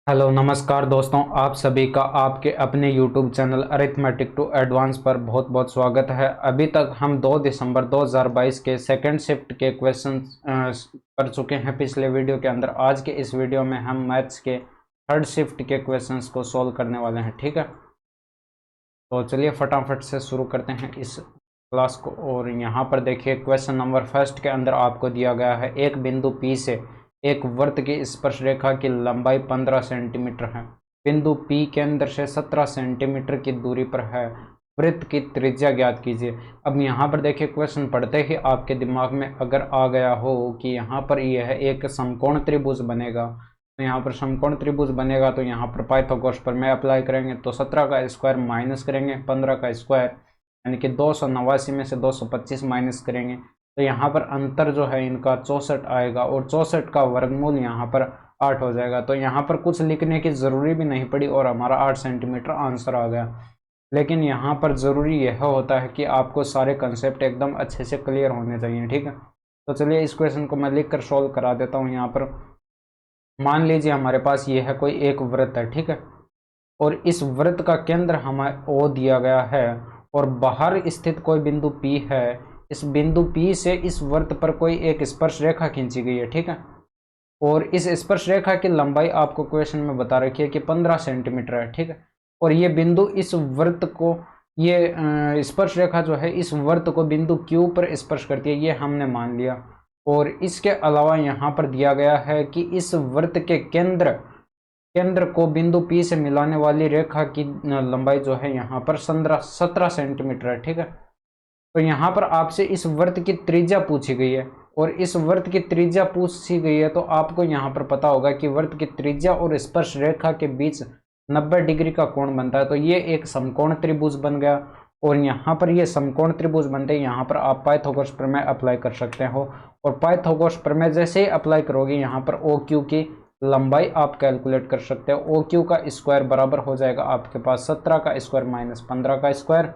Hello नमस्कार दोस्तों, आप सभी का आपके अपने YouTube channel arithmetic to advance पर बहुत बहुत स्वागत है। अभी तक हम 2 दिसंबर 2022 के सेकंड शिफ्ट के क्वेश्चन कर चुके हैं पिछले वीडियो के अंदर। आज के इस वीडियो में हम मैथ्स के थर्ड शिफ्ट के क्वेश्चंस को सॉल्व करने वाले हैं। ठीक है, तो चलिए फटाफट से शुरू करते हैं इस क्लास को। और यहाँ पर देखिए क्वेश्चन नंबर फर्स्ट के अंदर आपको दिया गया है, एक बिंदु P से एक वृत्त की स्पर्श रेखा की लंबाई 15 सेंटीमीटर है, बिंदु P केंद्र से 17 सेंटीमीटर की दूरी पर है, वृत्त की त्रिज्या ज्ञात कीजिए। अब यहाँ पर देखिए क्वेश्चन पढ़ते ही आपके दिमाग में अगर आ गया हो कि यहाँ पर यह एक समकोण त्रिभुज बनेगा, तो यहाँ पर समकोण त्रिभुज बनेगा तो यहाँ पर पाइथागोरस प्रमेय अप्लाई करेंगे। तो 17 का स्क्वायर माइनस करेंगे 15 का स्क्वायर, यानी कि 289 में से 225 माइनस करेंगे तो यहाँ पर अंतर जो है इनका 64 आएगा, और 64 का वर्गमूल यहाँ पर 8 हो जाएगा। तो यहाँ पर कुछ लिखने की ज़रूरी भी नहीं पड़ी और हमारा 8 सेंटीमीटर आंसर आ गया। लेकिन यहाँ पर ज़रूरी यह होता है कि आपको सारे कंसेप्ट एकदम अच्छे से क्लियर होने चाहिए। ठीक है, तो चलिए इस क्वेश्चन को मैं लिख कर सॉल्व करा देता हूँ। यहाँ पर मान लीजिए हमारे पास ये है कोई एक वृत्त है, ठीक है, और इस वृत्त का केंद्र हमें O दिया गया है और बाहर स्थित कोई बिंदु P है। इस बिंदु P से इस वृत्त पर कोई एक स्पर्श रेखा खींची गई है, ठीक है, और इस स्पर्श रेखा की लंबाई आपको क्वेश्चन में बता रखी है कि 15 सेंटीमीटर है, ठीक है, और ये बिंदु इस वृत्त को, ये स्पर्श रेखा जो है इस वृत्त को बिंदु Q पर स्पर्श करती है, ये हमने मान लिया। और इसके अलावा यहाँ पर दिया गया है कि इस वृत्त के केंद्र को बिंदु P से मिलाने वाली रेखा की लंबाई जो है यहाँ पर 17 सेंटीमीटर है, ठीक है। तो यहाँ पर आपसे इस वृत्त की त्रिज्या पूछी गई है, और इस वृत्त की त्रिज्या पूछी गई है तो आपको यहाँ पर पता होगा कि वृत्त की त्रिज्या और स्पर्श रेखा के बीच 90 डिग्री का कोण बनता है। तो ये एक समकोण त्रिभुज बन गया, और यहाँ पर ये समकोण त्रिभुज बनते हैं। यहाँ पर आप पाइथागोरस प्रमेय अप्लाई कर सकते हो, और पाइथागोरस प्रमेय जैसे ही अप्लाई करोगे यहाँ पर OQ की लंबाई आप कैलकुलेट कर सकते हो। OQ का स्क्वायर बराबर हो जाएगा आपके पास 17 का स्क्वायर माइनस 15 का स्क्वायर,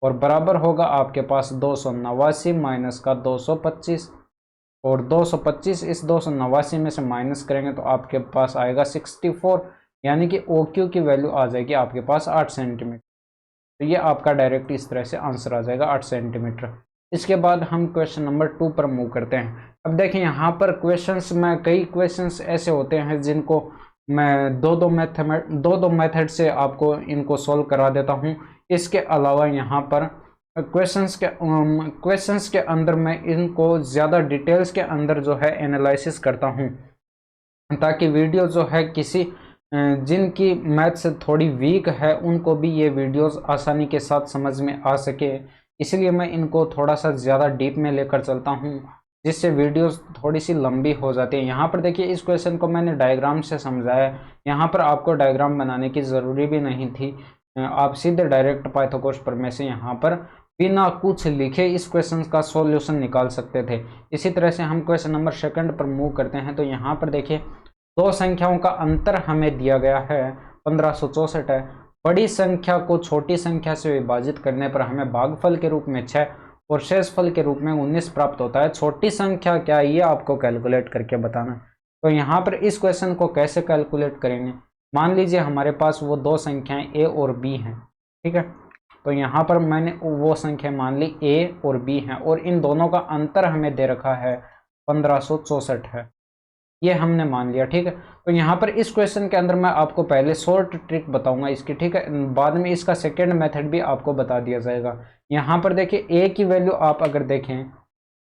और बराबर होगा आपके पास 289 माइनस का 225, और 225 इस 289 में से माइनस करेंगे तो आपके पास आएगा 64, यानी कि OQ की वैल्यू आ जाएगी आपके पास 8 सेंटीमीटर। तो ये आपका डायरेक्ट इस तरह से आंसर आ जाएगा 8 सेंटीमीटर। इसके बाद हम क्वेश्चन नंबर 2 पर मूव करते हैं। अब देखें यहाँ पर क्वेश्चंस में कई क्वेश्चंस ऐसे होते हैं जिनको मैं दो मेथड से आपको इनको सॉल्व करा देता हूँ। इसके अलावा यहाँ पर क्वेश्चंस के अंदर मैं इनको ज़्यादा डिटेल्स के अंदर जो है एनालिसिस करता हूँ, ताकि वीडियो जो है किसी जिनकी मैथ्स थोड़ी वीक है उनको भी ये वीडियोस आसानी के साथ समझ में आ सके। इसलिए मैं इनको थोड़ा सा ज़्यादा डीप में लेकर चलता हूँ, जिससे वीडियोस थोड़ी सी लंबी हो जाती है। यहाँ पर देखिए इस क्वेश्चन को मैंने डायग्राम से समझाया, यहाँ पर आपको डायग्राम बनाने की ज़रूरी भी नहीं थी। आप सीधे डायरेक्ट पाइथागोरस प्रमेय से यहाँ पर बिना कुछ लिखे इस क्वेश्चन का सॉल्यूशन निकाल सकते थे। इसी तरह से हम क्वेश्चन नंबर सेकंड पर मूव करते हैं। तो यहाँ पर देखिए दो संख्याओं का अंतर हमें दिया गया है 1564 है। बड़ी संख्या को छोटी संख्या से विभाजित करने पर हमें भागफल के रूप में 6 और शेषफल के रूप में 19 प्राप्त होता है। छोटी संख्या क्या है ये आपको कैलकुलेट करके बताना। तो यहाँ पर इस क्वेश्चन को कैसे कैलकुलेट करेंगे, मान लीजिए हमारे पास वो दो संख्याएं A और B हैं, ठीक है। तो यहाँ पर मैंने वो संख्या मान ली A और B हैं, और इन दोनों का अंतर हमें दे रखा है 1564 है, ये हमने मान लिया, ठीक है। तो यहाँ पर इस क्वेश्चन के अंदर मैं आपको पहले शॉर्ट ट्रिक बताऊंगा इसकी, ठीक है, बाद में इसका सेकेंड मेथड भी आपको बता दिया जाएगा। यहाँ पर देखिए A की वैल्यू आप अगर देखें,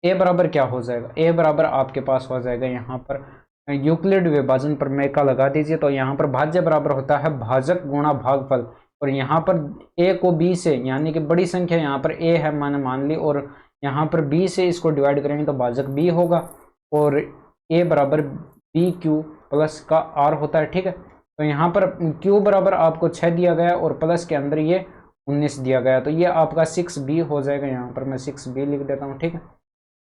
A बराबर क्या हो जाएगा, A बराबर आपके पास हो जाएगा यहाँ पर यूक्लिड विभाजन प्रमेय का लगा दीजिए। तो यहाँ पर भाज्य बराबर होता है भाजक गुणा भागफल, और यहाँ पर A को B से, यानी कि बड़ी संख्या यहाँ पर A है मैंने मान ली, और यहाँ पर B से इसको डिवाइड करेंगे तो भाजक B होगा, और A बराबर BQ प्लस का R होता है, ठीक है। तो यहाँ पर Q बराबर आपको 6 दिया गया और प्लस के अंदर ये 19 दिया गया, तो ये आपका 6B हो जाएगा। यहाँ पर मैं 6B लिख देता हूँ, ठीक है।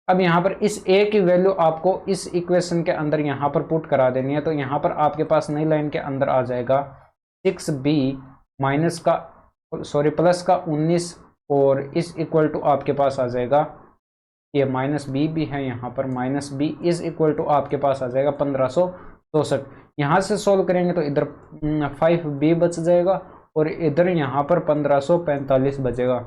अब यहाँ पर इस A की वैल्यू आपको इस इक्वेशन के अंदर यहाँ पर पुट करा देनी है। तो यहाँ पर आपके पास नई लाइन के अंदर आ जाएगा 6B माइनस का प्लस का 19, और इस इक्वल टू आपके पास आ जाएगा, ये माइनस B भी है यहाँ पर, minus B is equal to आपके पास आ जाएगा 1564। यहाँ से सोल्व करेंगे तो इधर 5b बच जाएगा और इधर यहाँ पर 1545 बचेगा।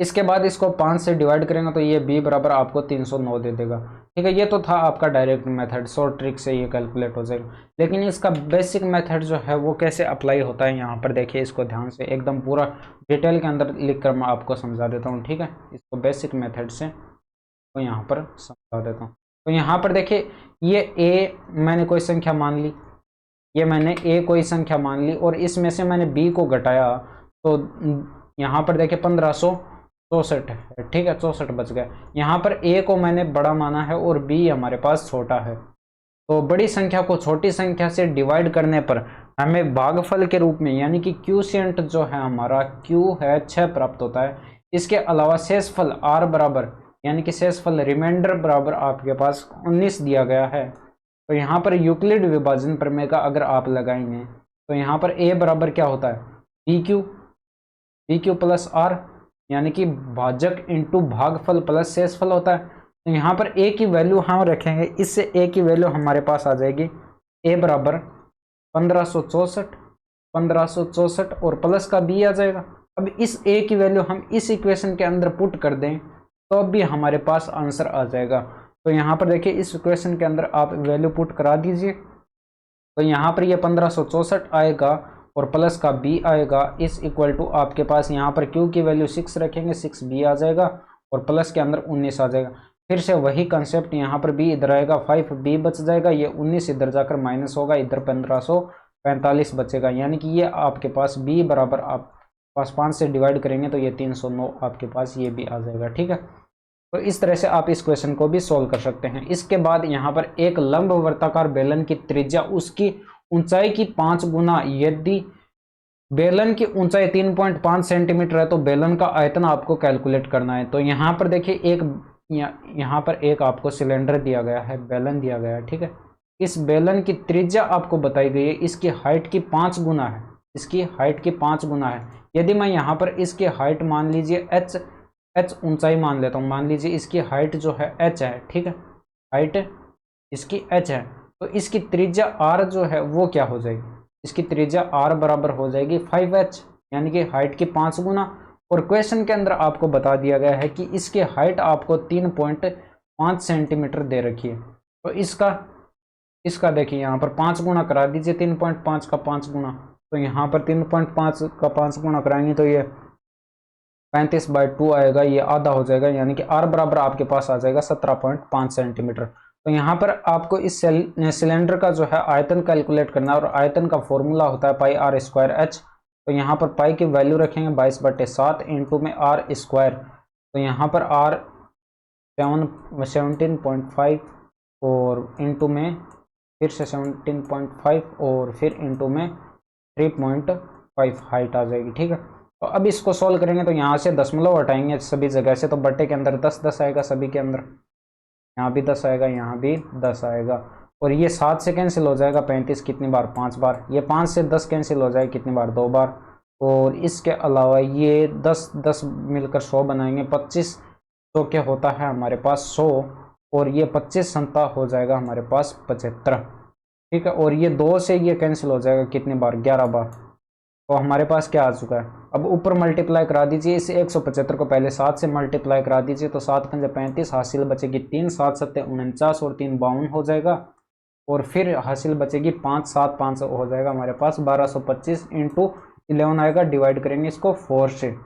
इसके बाद इसको 5 से डिवाइड करेंगे तो ये b बराबर आपको 309 दे देगा। ठीक है, ये तो था आपका डायरेक्ट मेथड, शॉर्ट ट्रिक से ये कैलकुलेट हो जाएगा। लेकिन इसका बेसिक मेथड जो है वो कैसे अप्लाई होता है, यहाँ पर देखिए, इसको ध्यान से एकदम पूरा डिटेल के अंदर लिख कर मैं आपको समझा देता हूँ। ठीक है, इसको बेसिक मेथड से तो यहाँ पर समझा देता हूँ। तो यहाँ पर देखिए, ये a मैंने कोई संख्या मान ली, ये मैंने a कोई संख्या मान ली और इसमें से मैंने b को घटाया, तो यहाँ पर देखिए 1564 है। ठीक है, 64 बच गया। यहाँ पर a को मैंने बड़ा माना है और b हमारे पास छोटा है। तो बड़ी संख्या को छोटी संख्या से डिवाइड करने पर हमें भागफल के रूप में, यानी कि क्यूशिएंट जो है हमारा q है 6 प्राप्त होता है। इसके अलावा शेषफल r बराबर, यानी कि शेषफल रिमाइंडर बराबर आपके पास 19 दिया गया है। तो यहाँ पर यूक्लिड विभाजन प्रमेय का अगर आप लगाएंगे तो यहाँ पर a बराबर क्या होता है, पी क्यू प्लस आर, यानी कि भाजक इंटू भागफल प्लस शेषफल होता है। तो यहाँ पर a की वैल्यू हम रखेंगे, इससे a की वैल्यू हमारे पास आ जाएगी a बराबर 1564 और प्लस का b आ जाएगा। अब इस a की वैल्यू हम इस इक्वेशन के अंदर पुट कर दें तो अब भी हमारे पास आंसर आ जाएगा। तो यहाँ पर देखिए, इस इक्वेशन के अंदर आप वैल्यू पुट करा दीजिए, तो यहाँ पर ये 1564 आएगा और प्लस का b आएगा, इस इक्वल टू आपके पास यहाँ पर q की वैल्यू 6 रखेंगे, 6b आ जाएगा और प्लस के अंदर 19 आ जाएगा। फिर से वही कंसेप्ट, यहाँ पर b इधर आएगा, 5b बच जाएगा, ये 19 इधर जाकर माइनस होगा, इधर 1545 बचेगा। यानी कि ये आपके पास b बराबर आप पास 5 से डिवाइड करेंगे तो ये 309 आपके पास ये भी आ जाएगा। ठीक है, तो इस तरह से आप इस क्वेश्चन को भी सोल्व कर सकते हैं। इसके बाद यहाँ पर एक लंब वर्ताकार बेलन की त्रिज्या उसकी ऊंचाई की 5 गुना, यदि बेलन की ऊंचाई 3.5 सेंटीमीटर है तो बेलन का आयतन आपको कैलकुलेट करना है। तो यहाँ पर देखिए, यहाँ पर एक आपको सिलेंडर दिया गया है, बेलन दिया गया है। ठीक है, इस बेलन की त्रिज्या आपको बताई गई है, इसकी हाइट की 5 गुना है, इसकी हाइट की 5 गुना है। यदि मैं यहाँ पर इसकी हाइट मान लीजिए h ऊंचाई मान लेता हूँ, मान लीजिए इसकी हाइट जो है h है। ठीक है, हाइट इसकी h है, तो इसकी त्रिज्या r जो है वो क्या हो जाएगी, इसकी त्रिज्या r बराबर हो जाएगी 5h, यानी कि हाइट की 5 गुना। और क्वेश्चन के अंदर आपको बता दिया गया है कि इसकी हाइट आपको 3.5 सेंटीमीटर दे रखी है। तो इसका देखिए, यहाँ पर 5 गुना करा दीजिए, 3.5 का 5 गुना, तो यहाँ पर 3.5 का 5 गुना कराएंगे तो ये 35/2 आएगा, ये आधा हो जाएगा, यानी कि r बराबर आपके पास आ जाएगा 17.5 सेंटीमीटर। तो यहाँ पर आपको इस सिलेंडर का जो है आयतन कैलकुलेट करना है और आयतन का फॉर्मूला होता है पाई r स्क्वायर h। तो यहाँ पर पाई की वैल्यू रखेंगे 22/7 इंटू में r स्क्वायर, तो यहाँ पर r 17.5 और इंटू में फिर से 17.5 और फिर इंटू में 3.5 हाइट आ जाएगी। ठीक है, तो अब इसको सॉल्व करेंगे तो यहाँ से दशमलव हटाएंगे सभी जगह से, तो बट्टे के अंदर 10 आएगा, सभी के अंदर यहाँ भी 10 आएगा, यहाँ भी 10 आएगा, और ये 7 से कैंसिल हो जाएगा 35 कितनी बार, 5 बार, ये 5 से 10 कैंसिल हो जाएगा कितनी बार, 2 बार, और इसके अलावा ये 10 मिलकर 100 बनाएंगे, 25 तो क्या होता है हमारे पास 100, और ये 25 संता हो जाएगा हमारे पास 75। ठीक है, और ये 2 से ये कैंसिल हो जाएगा कितनी बार, 11 बार, तो हमारे पास क्या आ चुका है। अब ऊपर मल्टीप्लाई करा दीजिए, इस 175 को पहले 7 से मल्टीप्लाई करा दीजिए, तो 7 पंजे 35, हासिल बचेगी 3, 7 सत्ते 49 और 3 52 हो जाएगा, और फिर हासिल बचेगी 5, 7 5 हो जाएगा हमारे पास 1225 इंटू 11 आएगा, डिवाइड करेंगे इसको 4 से।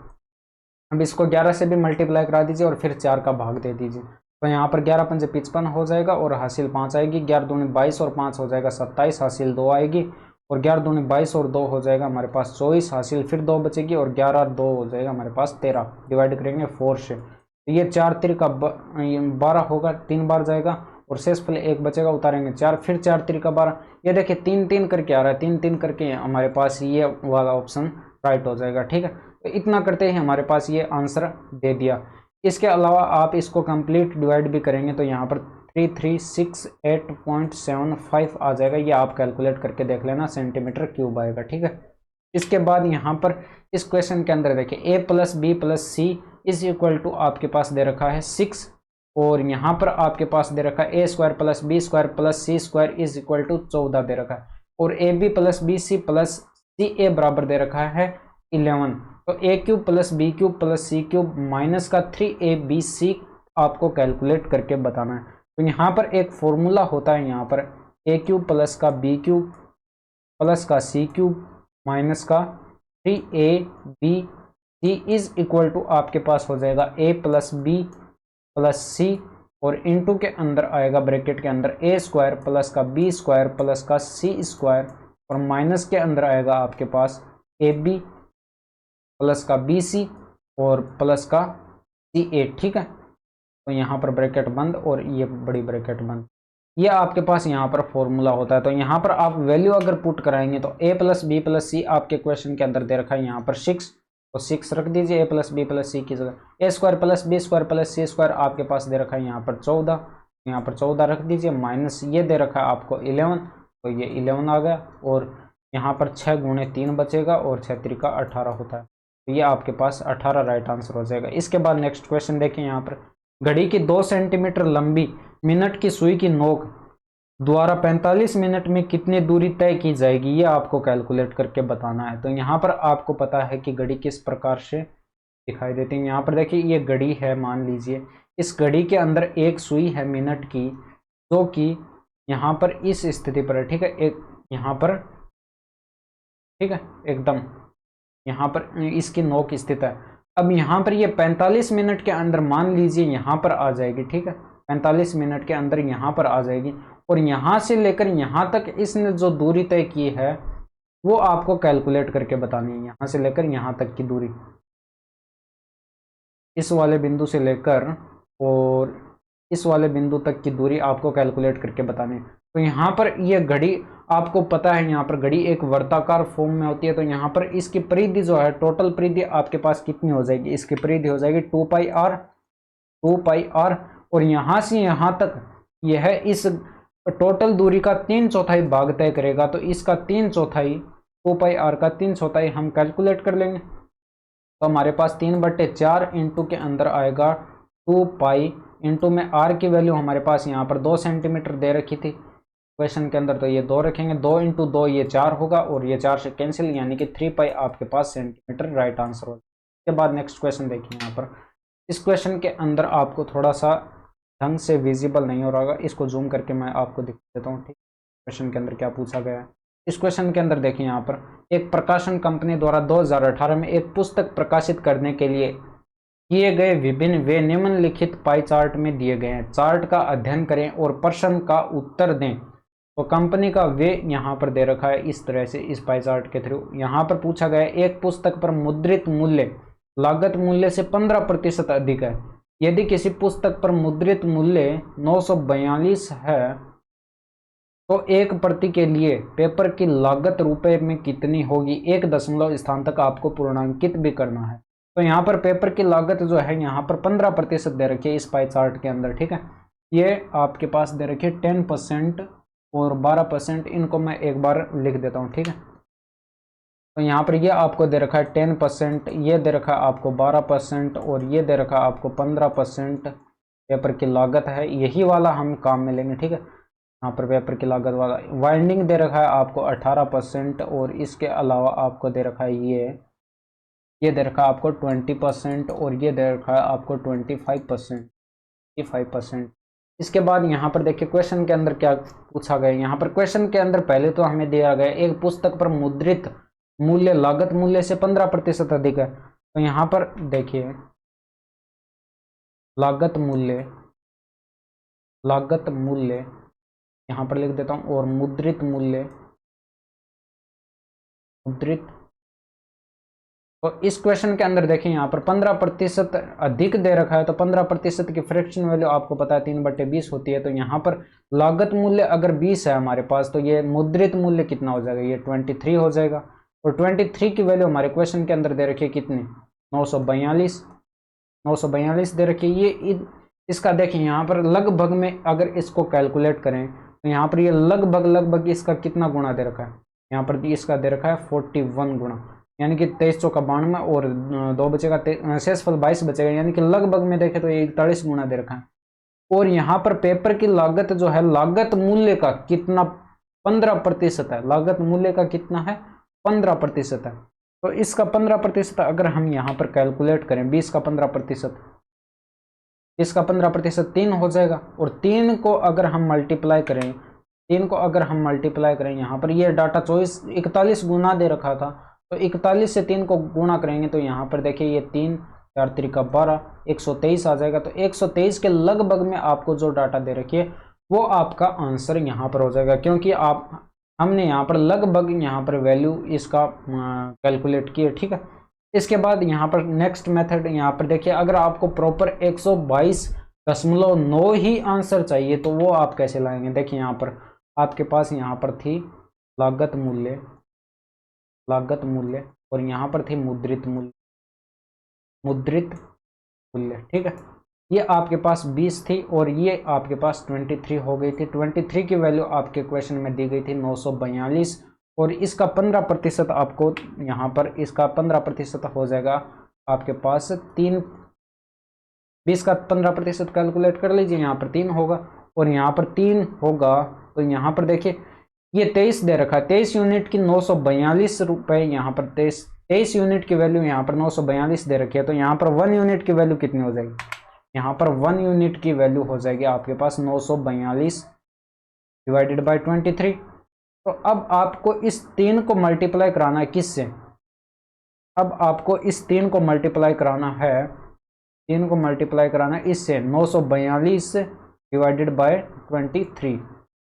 अब इसको 11 से भी मल्टीप्लाई करा दीजिए और फिर 4 का भाग दे दीजिए, तो यहाँ पर 11 पंजे 55 हो जाएगा और हासिल 5 आएगी, 11 दूनी 22 और 5 हो जाएगा 27, हासिल 2 आएगी, और 11 दूनी 22 और 2 हो जाएगा हमारे पास 24, हासिल फिर 2 बचेगी, और 11 और 2 हो जाएगा हमारे पास 13, डिवाइड करेंगे 4 से, तो ये 4 तिरका 12 होगा, 3 बार जाएगा, और शेषफल 1 बचेगा, उतारेंगे 4, फिर 4 तिरका 12, ये देखिए 3 3 करके आ रहा है, 3 3 करके हमारे पास ये वाला ऑप्शन राइट हो जाएगा। ठीक है, तो इतना करते ही हमारे पास ये आंसर दे दिया। इसके अलावा आप इसको कंप्लीट डिवाइड भी करेंगे तो यहाँ पर 3368.75 आ जाएगा, ये आप कैलकुलेट करके देख लेना, सेंटीमीटर क्यूब आएगा। ठीक है, इसके बाद यहाँ पर इस क्वेश्चन के अंदर देखिए a + b + c is equal to आपके पास दे रखा है 6, और यहाँ पर आपके पास दे रखा है A square plus B square plus C square is equal to 14 दे रखा है, और A B plus B C plus C A बराबर दे रखा है 11। तो A cube plus B cube plus C cube minus का 3abc आपको कैलकुलेट करके बताना है। तो यहाँ पर एक फॉर्मूला होता है, यहाँ पर ए क्यूब प्लस का बी क्यूब प्लस का सी क्यूब माइनस का 3abc इज इक्वल टू आपके पास हो जाएगा ए प्लस बी प्लस सी, और इनटू के अंदर आएगा ब्रैकेट के अंदर ए स्क्वायर प्लस का बी स्क्वायर प्लस का सी स्क्वायर, और माइनस के अंदर आएगा आपके पास ए बी प्लस का बी सी और प्लस का सी ए। ठीक है, तो यहाँ पर ब्रैकेट बंद और ये बड़ी ब्रैकेट बंद, ये आपके पास यहाँ पर फॉर्मूला होता है। तो यहाँ पर आप वैल्यू अगर पुट कराएंगे तो ए प्लस बी प्लस सी आपके क्वेश्चन के अंदर दे रखा है यहाँ पर 6, तो 6 रख दीजिए A plus B plus C की जगह। A square plus B square plus C square आपके पास दे रखा है यहाँ पर 14, यहाँ पर 14 रख दीजिए, माइनस ये दे रखा है आपको 11, तो ये 11 आ गया, और यहाँ पर 6 गुणे 3 बचेगा और 6 3 का 18 होता है, तो ये आपके पास 18 राइट आंसर हो जाएगा। इसके बाद नेक्स्ट क्वेश्चन देखें, यहाँ पर घड़ी की 2 सेंटीमीटर लंबी मिनट की सुई की नोक द्वारा 45 मिनट में कितनी दूरी तय की जाएगी, ये आपको कैलकुलेट करके बताना है। तो यहाँ पर आपको पता है कि घड़ी किस प्रकार से दिखाई देती है। यहाँ पर देखिए ये घड़ी है, मान लीजिए इस घड़ी के अंदर एक सुई है मिनट की, जो कि यहाँ पर इस स्थिति पर है। ठीक है, एक यहाँ पर, ठीक है, एकदम यहाँ पर इसकी नोक स्थित है। अब यहाँ पर ये 45 मिनट के अंदर मान लीजिए यहाँ पर आ जाएगी। ठीक है, 45 मिनट के अंदर यहाँ पर आ जाएगी, और यहाँ से लेकर यहाँ तक इसने जो दूरी तय की है वो आपको कैलकुलेट करके बतानी है। यहाँ से लेकर यहाँ तक की दूरी, इस वाले बिंदु से लेकर और इस वाले बिंदु तक की दूरी आपको कैलकुलेट करके बतानी है। तो यहाँ पर ये घड़ी आपको पता है, यहाँ पर घड़ी एक वर्ताकार फॉर्म में होती है, तो यहाँ पर इसकी परिधि जो है, टोटल परिधि आपके पास कितनी हो जाएगी, इसकी परिधि हो जाएगी 2 पाई आर, और यहाँ से यहाँ तक यह इस टोटल दूरी का 3/4 भाग तय करेगा। तो इसका 3/4, 2 पाई आर का 3/4 हम कैलकुलेट कर लेंगे, तो हमारे पास 3/4 इंटू के अंदर आएगा 2 पाई, इंटू में आर की वैल्यू हमारे पास यहाँ पर 2 सेंटीमीटर दे रखी थी क्वेश्चन के अंदर, तो ये 2 रखेंगे, 2 इंटू 2 ये 4 होगा, और ये 4 से कैंसिल, यानी कि 3 पाई आपके पास सेंटीमीटर राइट आंसर होगा। इसके बाद नेक्स्ट क्वेश्चन देखिए, यहाँ पर इस क्वेश्चन के अंदर आपको थोड़ा सा ढंग से विजिबल नहीं हो रहा होगा, इसको जूम करके मैं आपको दिखा देता हूँ। ठीक, क्वेश्चन के अंदर क्या पूछा गया है। इस क्वेश्चन के अंदर देखिए, यहाँ पर एक प्रकाशन कंपनी द्वारा 2018 में एक पुस्तक प्रकाशित करने के लिए किए गए विभिन्न वे निम्नलिखित पाई चार्ट में दिए गए हैं। चार्ट का अध्ययन करें और प्रश्न का उत्तर दें। तो कंपनी का वे यहाँ पर दे रखा है इस तरह से, इस पाई चार्ट के थ्रू। यहाँ पर पूछा गया है एक पुस्तक पर मुद्रित मूल्य लागत मूल्य से 15% अधिक है। यदि किसी पुस्तक पर मुद्रित मूल्य 942 है तो एक प्रति के लिए पेपर की लागत रुपए में कितनी होगी। 1 दशमलव स्थान तक आपको पूर्णांकित भी करना है। तो यहाँ पर पेपर की लागत जो है यहाँ पर 15% दे रखी है इस पाई चार्ट के अंदर। ठीक है, ये आपके पास दे रखी है 10% और 12%, इनको मैं एक बार लिख देता हूँ। ठीक है, तो यहाँ पर ये आपको दे रखा है 10%, ये दे रखा है आपको 12% और ये दे रखा है आपको 15% पेपर की लागत है। यही वाला हम काम में लेंगे। ठीक है, यहाँ पर पेपर की लागत वाला वाइंडिंग दे रखा है आपको 18%, और इसके अलावा आपको दे रखा है ये दे रखा है आपको 20%, और ये दे रखा है आपको 25%। इसके बाद यहाँ पर देखिए क्वेश्चन के अंदर क्या पूछा गया। यहाँ पर क्वेश्चन के अंदर पहले तो हमें दिया गया एक पुस्तक पर मुद्रित मूल्य लागत मूल्य से 15% अधिक है। तो यहाँ पर देखिए लागत मूल्य यहाँ पर लिख देता हूँ, और मुद्रित मूल्य तो इस क्वेश्चन के अंदर देखिए यहाँ पर 15% अधिक दे रखा है। तो 15% की फ्रैक्शन वैल्यू आपको पता है 3/20 होती है। तो यहाँ पर लागत मूल्य अगर 20 है हमारे पास, तो ये मुद्रित मूल्य कितना हो जाएगा, ये 23 हो जाएगा। और 23 की वैल्यू हमारे क्वेश्चन के अंदर दे रखी है कितनी, 942 दे रखी है। ये इसका देखिए यहाँ पर लगभग में अगर इसको कैलकुलेट करें तो यहाँ पर ये लगभग इसका कितना गुणा दे रखा है, यहाँ पर इसका दे रखा है 41 गुणा, यानी कि 23 चौका 92 और 2 बचेगा, शेषफल 22 बचेगा, यानी कि लगभग में देखें तो ये 41 गुणा दे रखा है। और यहाँ पर पेपर की लागत जो है, लागत मूल्य का कितना, 15% है। लागत मूल्य का कितना है, 15% है। तो इसका 15% अगर हम यहाँ पर कैलकुलेट करें, 20 का 15%, इसका 15% 3 हो जाएगा। और 3 को अगर हम मल्टीप्लाई करें, 3 को अगर हम मल्टीप्लाई करें, यहाँ पर ये डाटा 41 गुना दे रखा था, तो 41 से 3 को गुणा करेंगे तो यहाँ पर देखिए ये 3 4 त्रिका 12, 123 आ जाएगा। तो 123 के लगभग में आपको जो डाटा दे रखी है वो आपका आंसर यहाँ पर हो जाएगा, क्योंकि हमने यहाँ पर लगभग यहाँ पर वैल्यू इसका कैलकुलेट की है, ठीक है। इसके बाद यहाँ पर नेक्स्ट मेथड, यहाँ पर देखिए अगर आपको प्रॉपर 122.9 ही आंसर चाहिए तो वो आप कैसे लाएंगे। देखिए यहाँ पर आपके पास यहाँ पर थी लागत मूल्य, और यहाँ पर थी मुद्रित मूल्य, ठीक है। ये आपके पास 20 थी और ये आपके पास 23 हो गई थी। 23 की वैल्यू आपके क्वेश्चन में दी गई थी 942, और इसका 15% आपको यहाँ पर, इसका 15% हो जाएगा आपके पास 3, 20 का 15% कैलकुलेट कर लीजिए, यहाँ पर 3 होगा और यहाँ पर 3 होगा। तो यहाँ पर देखिए ये 23 दे रखा है, 23 यूनिट की 942 रुपये, यहाँ पर 23 यूनिट की वैल्यू यहाँ पर 942 दे रखी है। तो यहाँ पर 1 यूनिट की वैल्यू कितनी हो जाएगी, यहाँ पर 1 यूनिट की वैल्यू हो जाएगी आपके पास 942 डिवाइडेड बाई 23। तो अब आपको इस 3 को मल्टीप्लाई कराना है किससे, अब आपको इस 3 को मल्टीप्लाई कराना है, 3 को मल्टीप्लाई कराना है इससे, 942 डिवाइडेड बाय 23।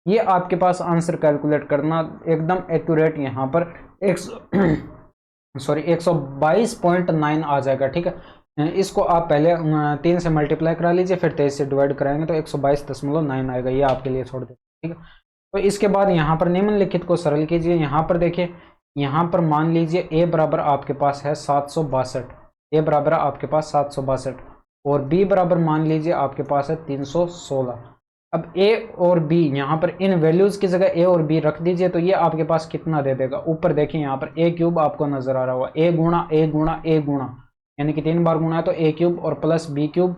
ये आपके पास आंसर कैलकुलेट करना एकदम एक्यूरेट, यहाँ पर 122.9 आ जाएगा, ठीक है। इसको आप पहले 3 से मल्टीप्लाई करा लीजिए, फिर 23 से डिवाइड कराएंगे तो 122.9 आएगा। ये आपके लिए छोड़ दें, ठीक है। तो इसके बाद यहाँ पर निम्नलिखित को सरल कीजिए। यहाँ पर देखिए, यहाँ पर मान लीजिए a बराबर आपके पास है 762, a बराबर आपके पास 762 और b बराबर मान लीजिए आपके पास है 316। अब a और b यहाँ पर इन वैल्यूज की जगह a और b रख दीजिए, तो ये आपके पास कितना दे देगा। ऊपर देखिए यहाँ पर a क्यूब आपको नजर आ रहा होगा, a गुणा a गुणा a गुणा, यानी कि 3 बार गुणा है तो a क्यूब और प्लस b क्यूब,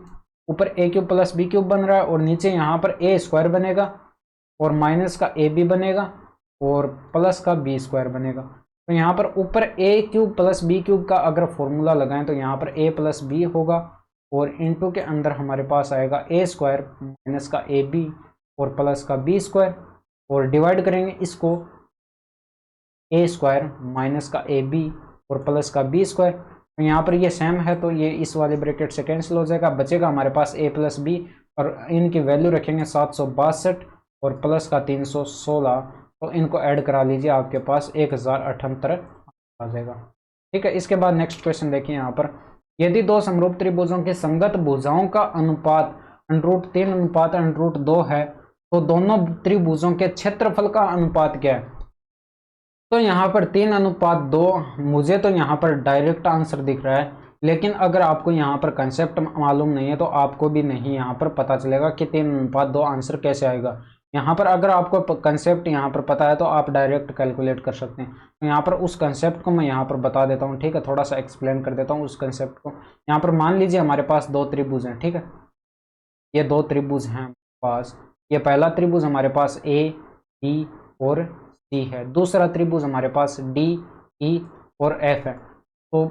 ऊपर a cube plus b cube बन रहा है, और नीचे यहाँ पर a स्क्वायर बनेगा और माइनस का ए बी बनेगा और प्लस का बी स्क्वायर बनेगा। तो यहाँ पर ऊपर ए क्यूब प्लस बी क्यूब का अगर फॉर्मूला लगाएं तो यहाँ पर ए प्लस बी होगा, और इनटू के अंदर हमारे पास आएगा ए स्क्वायर माइनस का ए बी और प्लस का बी स्क्वायर, और डिवाइड करेंगे इसको ए स्क्वायर माइनस का ए बी और प्लस का बी स्क्वायर। तो यहाँ पर ये सेम है तो ये इस वाले ब्रैकेट से कैंसिल हो जाएगा, बचेगा हमारे पास ए प्लस बी, और इनकी वैल्यू रखेंगे 762 और प्लस का 316, तो इनको ऐड करा लीजिए, आपके पास 1078 आ जाएगा, ठीक है। इसके बाद नेक्स्ट क्वेश्चन देखिए यहाँ पर, यदि दो समरूप त्रिभुजों की संगत भुजाओं का अनुपात √3:√2 है तो दोनों त्रिभुजों के क्षेत्रफल का अनुपात क्या है। तो यहाँ पर 3:2, मुझे तो यहाँ पर डायरेक्ट आंसर दिख रहा है, लेकिन अगर आपको यहाँ पर कंसेप्ट मालूम नहीं है तो आपको भी नहीं यहाँ पर पता चलेगा कि 3:2 आंसर कैसे आएगा। यहाँ पर अगर आपको कंसेप्ट यहाँ पर पता है तो आप डायरेक्ट कैलकुलेट कर सकते हैं। तो यहाँ पर उस कंसेप्ट को मैं यहाँ पर बता देता हूँ, ठीक है, थोड़ा सा एक्सप्लेन कर देता हूँ उस कंसेप्ट को। यहाँ पर मान लीजिए हमारे पास 2 त्रिभुज हैं, ठीक है, ये 2 त्रिभुज हैं पास। ये पहला त्रिभुज हमारे पास ए बी और सी है, दूसरा त्रिभुज हमारे पास डी ई और एफ है। तो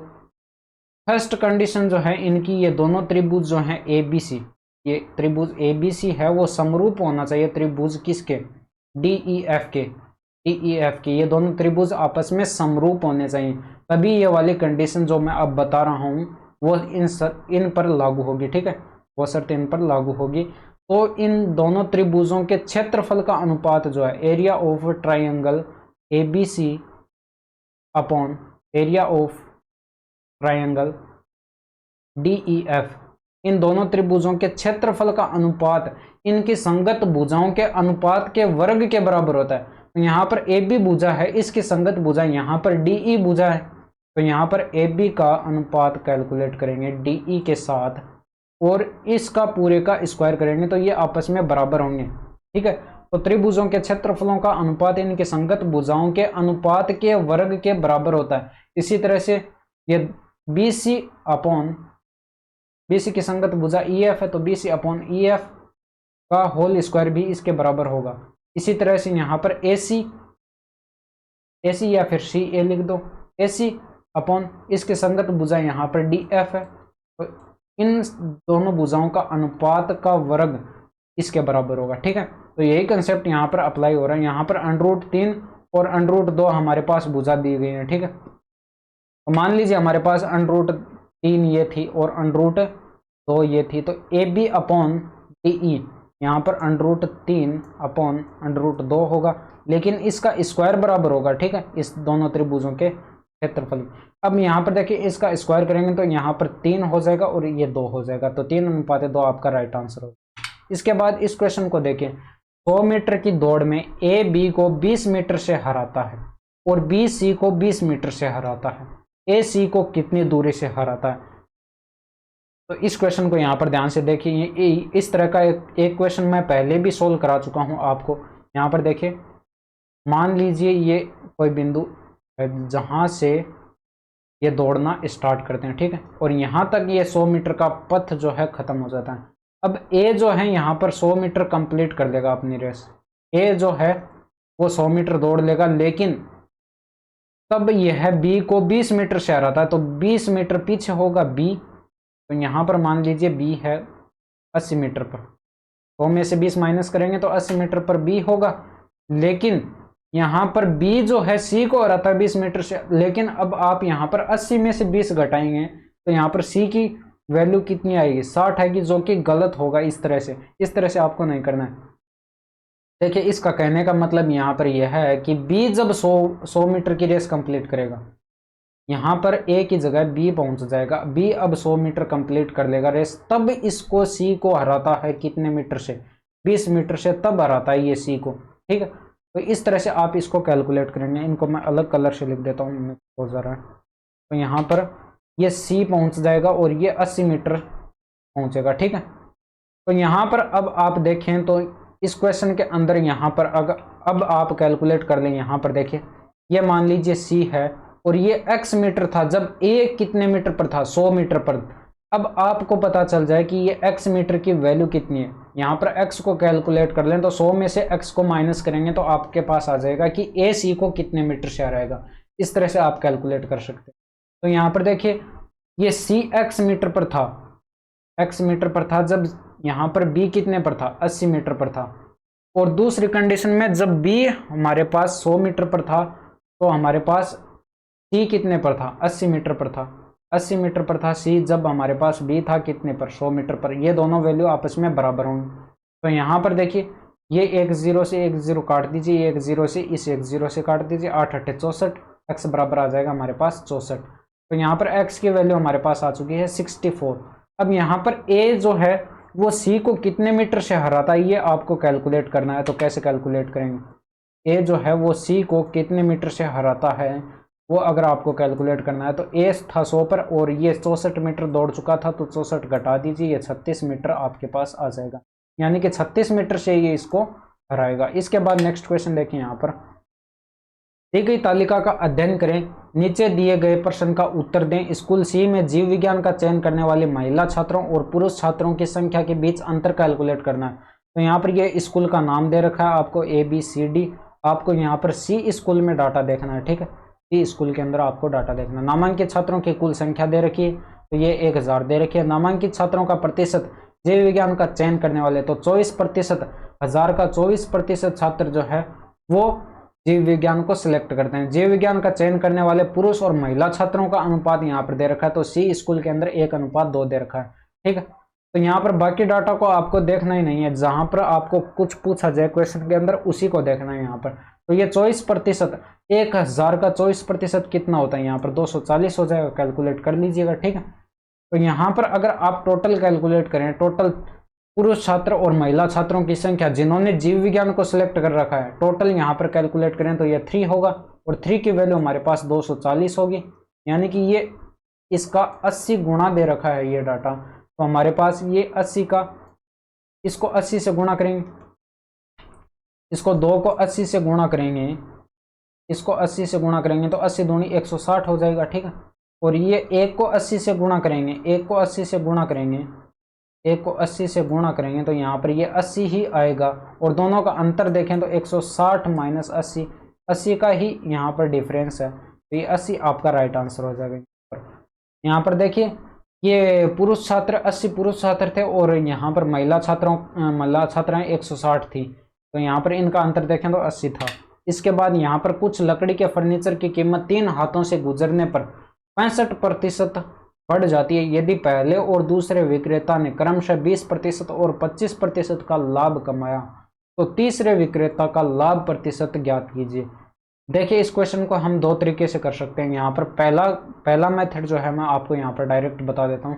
फर्स्ट कंडीशन जो है इनकी, ये दोनों त्रिभुज जो हैं ए बी सी, ये त्रिभुज ए बी सी है वो समरूप होना चाहिए त्रिभुज किसके, डी ई एफ के, ये दोनों त्रिभुज आपस में समरूप होने चाहिए, तभी ये वाली कंडीशन जो मैं अब बता रहा हूँ वो इन पर लागू होगी, ठीक है, वो शर्त इन पर लागू होगी। तो इन दोनों त्रिभुजों के क्षेत्रफल का अनुपात जो है, area of triangle A B C upon area of triangle D E F, इन दोनों त्रिभुजों के क्षेत्रफल का अनुपात इनकी संगत भुजाओं के अनुपात के वर्ग के बराबर होता है। तो यहाँ पर ए बी भुजा है, इसकी संगत भुजा यहाँ पर डी ई भुजा है, तो यहाँ पर ए बी का अनुपात कैलकुलेट करेंगे डी ई के साथ और इसका पूरे का स्क्वायर करेंगे, तो ये आपस में बराबर होंगे, ठीक है। तो त्रिभुजों के क्षेत्रफलों का अनुपात इनके संगत भुजाओं के अनुपात के वर्ग के बराबर होता है। इसी तरह से ये B C upon, B C की संगत भुजा ई एफ है तो B C upon E F का होल स्क्वायर भी इसके बराबर होगा। इसी तरह से यहाँ पर ए सी या फिर सी ए लिख दो, ए सी अपॉन इसके संगत भुजा यहाँ पर डी एफ है, तो इन दोनों भुजाओं का अनुपात का वर्ग इसके बराबर होगा। ठीक है, तो यही कंसेप्ट यहाँ पर अप्लाई हो रहा है। यहाँ पर √3 और √2 हमारे पास भुजा दी गई है। ठीक है, तो मान लीजिए हमारे पास √3 ये थी और √2 ये थी, तो A B upon D E यहाँ पर √3 अपॉन √2 होगा, लेकिन इसका स्क्वायर बराबर होगा। ठीक है, इस दोनों त्रिभुजों के क्षेत्रफल। अब यहाँ पर देखिए इसका स्क्वायर करेंगे तो यहाँ पर 3 हो जाएगा और ये 2 हो जाएगा, तो 3:2 आपका राइट आंसर होगा। इसके बाद इस क्वेश्चन को देखें, 100 मीटर की दौड़ में ए बी को 20 मीटर से हराता है और बी सी को 20 मीटर से हराता है, ए सी को कितनी दूरी से हराता है। तो इस क्वेश्चन को यहाँ पर ध्यान से देखिए, इस तरह का एक क्वेश्चन मैं पहले भी सोल्व करा चुका हूँ आपको। यहाँ पर देखिए, मान लीजिए ये कोई बिंदु है जहाँ से ये दौड़ना स्टार्ट करते हैं। ठीक है, और यहाँ तक ये 100 मीटर का पथ जो है खत्म हो जाता है। अब ए जो है यहाँ पर 100 मीटर कंप्लीट कर लेगा अपनी रेस, ए जो है वो 100 मीटर दौड़ लेगा, लेकिन तब यह बी को 20 मीटर से हराता है, तो 20 मीटर पीछे होगा बी। तो यहाँ पर मान लीजिए बी है 80 मीटर पर, 100 में से 20 माइनस करेंगे तो 80 मीटर पर बी होगा, लेकिन यहाँ पर बी जो है सी को हराता है 20 मीटर से, लेकिन अब आप यहाँ पर 80 में से 20 घटाएंगे तो यहाँ पर सी की वैल्यू कितनी आएगी, 60 आएगी, जो कि गलत होगा। इस तरह से आपको नहीं करना है। देखिए, इसका कहने का मतलब यहाँ पर यह है कि बी जब 100 मीटर की रेस कंप्लीट करेगा, यहाँ पर ए की जगह बी पहुंच जाएगा, बी अब 100 मीटर कंप्लीट कर लेगा रेस, तब इसको सी को हराता है कितने मीटर से, 20 मीटर से, तब हराता है ये सी को। ठीक है, तो इस तरह से आप इसको कैलकुलेट करेंगे। इनको मैं अलग कलर से लिख देता हूँ बहुत ज़रा। तो यहाँ पर ये सी पहुंच जाएगा और ये 80 मीटर पहुंचेगा। ठीक है, तो यहाँ पर अब आप देखें तो इस क्वेश्चन के अंदर यहाँ पर अगर अब आप कैलकुलेट कर लें, यहाँ पर देखिए ये मान लीजिए सी है और ये x मीटर था जब ए कितने मीटर पर था, 100 मीटर पर। अब आपको पता चल जाए कि ये x मीटर की वैल्यू कितनी है, यहाँ पर x को कैलकुलेट कर लें तो 100 में से x को माइनस करेंगे तो आपके पास आ जाएगा कि ए सी को कितने मीटर से हराएगा। इस तरह से आप कैलकुलेट कर सकते हैं। तो यहाँ पर देखिए ये सी x मीटर पर था, x मीटर पर था जब यहाँ पर b कितने पर था, 80 मीटर पर था। और दूसरी कंडीशन में जब b हमारे पास 100 मीटर पर था तो हमारे पास c कितने पर था, 80 मीटर पर था, 80 मीटर पर था c, जब हमारे पास b था कितने पर, 100 मीटर पर। ये दोनों वैल्यू आपस में बराबर होंगे। तो यहाँ पर देखिए ये एक 0 से एक 0 काट दीजिए, ये एक 0 से इस एक 0 से काट दीजिए, 8 8 64, x बराबर आ जाएगा हमारे पास 64। तो यहाँ पर x की वैल्यू हमारे पास आ चुकी है 64। अब यहाँ पर a जो है वो c को कितने मीटर से हराता है, ये आपको कैलकुलेट करना है। तो कैसे कैलकुलेट करेंगे, a जो है वो c को कितने मीटर से हराता है वो अगर आपको कैलकुलेट करना है, तो a था 100 पर और ये 64 मीटर दौड़ चुका था, तो 64 घटा दीजिए, ये 36 मीटर आपके पास आ जाएगा, यानी कि 36 मीटर से ये इसको हराएगा। इसके बाद नेक्स्ट क्वेश्चन देखिए, यहाँ पर दी गई तालिका का अध्ययन करें, नीचे दिए गए प्रश्न का उत्तर दें। स्कूल सी में जीव विज्ञान का चयन करने वाले महिला छात्रों और पुरुष छात्रों की संख्या के बीच अंतर कैलकुलेट करना है। तो यहाँ पर ये स्कूल का नाम दे रखा है आपको ABCD, आपको यहाँ पर सी स्कूल में डाटा देखना है। ठीक है, सी स्कूल के अंदर आपको डाटा देखना। नामांकित छात्रों की कुल संख्या दे रखी है, तो ये 1000 दे रखी है। नामांकित छात्रों का प्रतिशत जीव विज्ञान का चयन करने वाले, तो 24%, 1000 का 24% छात्र जो है वो जीव विज्ञान को सिलेक्ट करते हैं। जीव विज्ञान का चयन करने वाले पुरुष और महिला छात्रों का अनुपात यहाँ पर दे रखा है, तो सी स्कूल के अंदर 1:2 दे रखा है। ठीक है, तो यहाँ पर बाकी डाटा को आपको देखना ही नहीं है, जहां पर आपको कुछ पूछा जाए क्वेश्चन के अंदर उसी को देखना है यहाँ पर। तो ये 24%, 1000 का 24% कितना होता है, यहाँ पर 240 हो जाएगा, कैलकुलेट कर लीजिएगा। ठीक है, तो यहाँ पर अगर आप टोटल कैलकुलेट करें, टोटल पुरुष छात्र और महिला छात्रों की संख्या जिन्होंने जीव विज्ञान को सिलेक्ट कर रखा है, टोटल यहाँ पर कैलकुलेट करें तो ये 3 होगा और 3 की वैल्यू हमारे पास 240 होगी, यानी कि ये इसका 80 गुना दे रखा है ये डाटा। तो हमारे पास ये 80 का, इसको 80 से गुणा करेंगे, इसको 2 को 80 से गुणा करेंगे, इसको 80 से गुणा करेंगे तो 80 दूनी 160 हो जाएगा। ठीक है, और ये 1 को 80 से गुणा करेंगे, 1 को 80 से गुणा करेंगे 1 को 80 से गुणा करेंगे तो यहाँ पर ये 80 ही आएगा, और दोनों का अंतर देखें तो 160 माइनस 80, 80 का ही यहाँ पर डिफरेंस है, तो ये 80 आपका राइट आंसर हो जाएगा। यहाँ पर देखिए ये पुरुष छात्र 80 पुरुष छात्र थे और यहाँ पर महिला छात्राएं 160 थी, तो यहाँ पर इनका अंतर देखें तो 80 था। इसके बाद यहाँ पर कुछ लकड़ी के फर्नीचर की कीमत 3 हाथों से गुजरने पर 65% बढ़ जाती है यदि पहले और दूसरे विक्रेता ने क्रमशः 20% और 25% का लाभ कमाया, तो तीसरे विक्रेता का लाभ प्रतिशत ज्ञात कीजिए। देखिए इस क्वेश्चन को हम दो तरीके से कर सकते हैं। यहाँ पर पहला मेथड जो है मैं आपको यहाँ पर डायरेक्ट बता देता हूँ।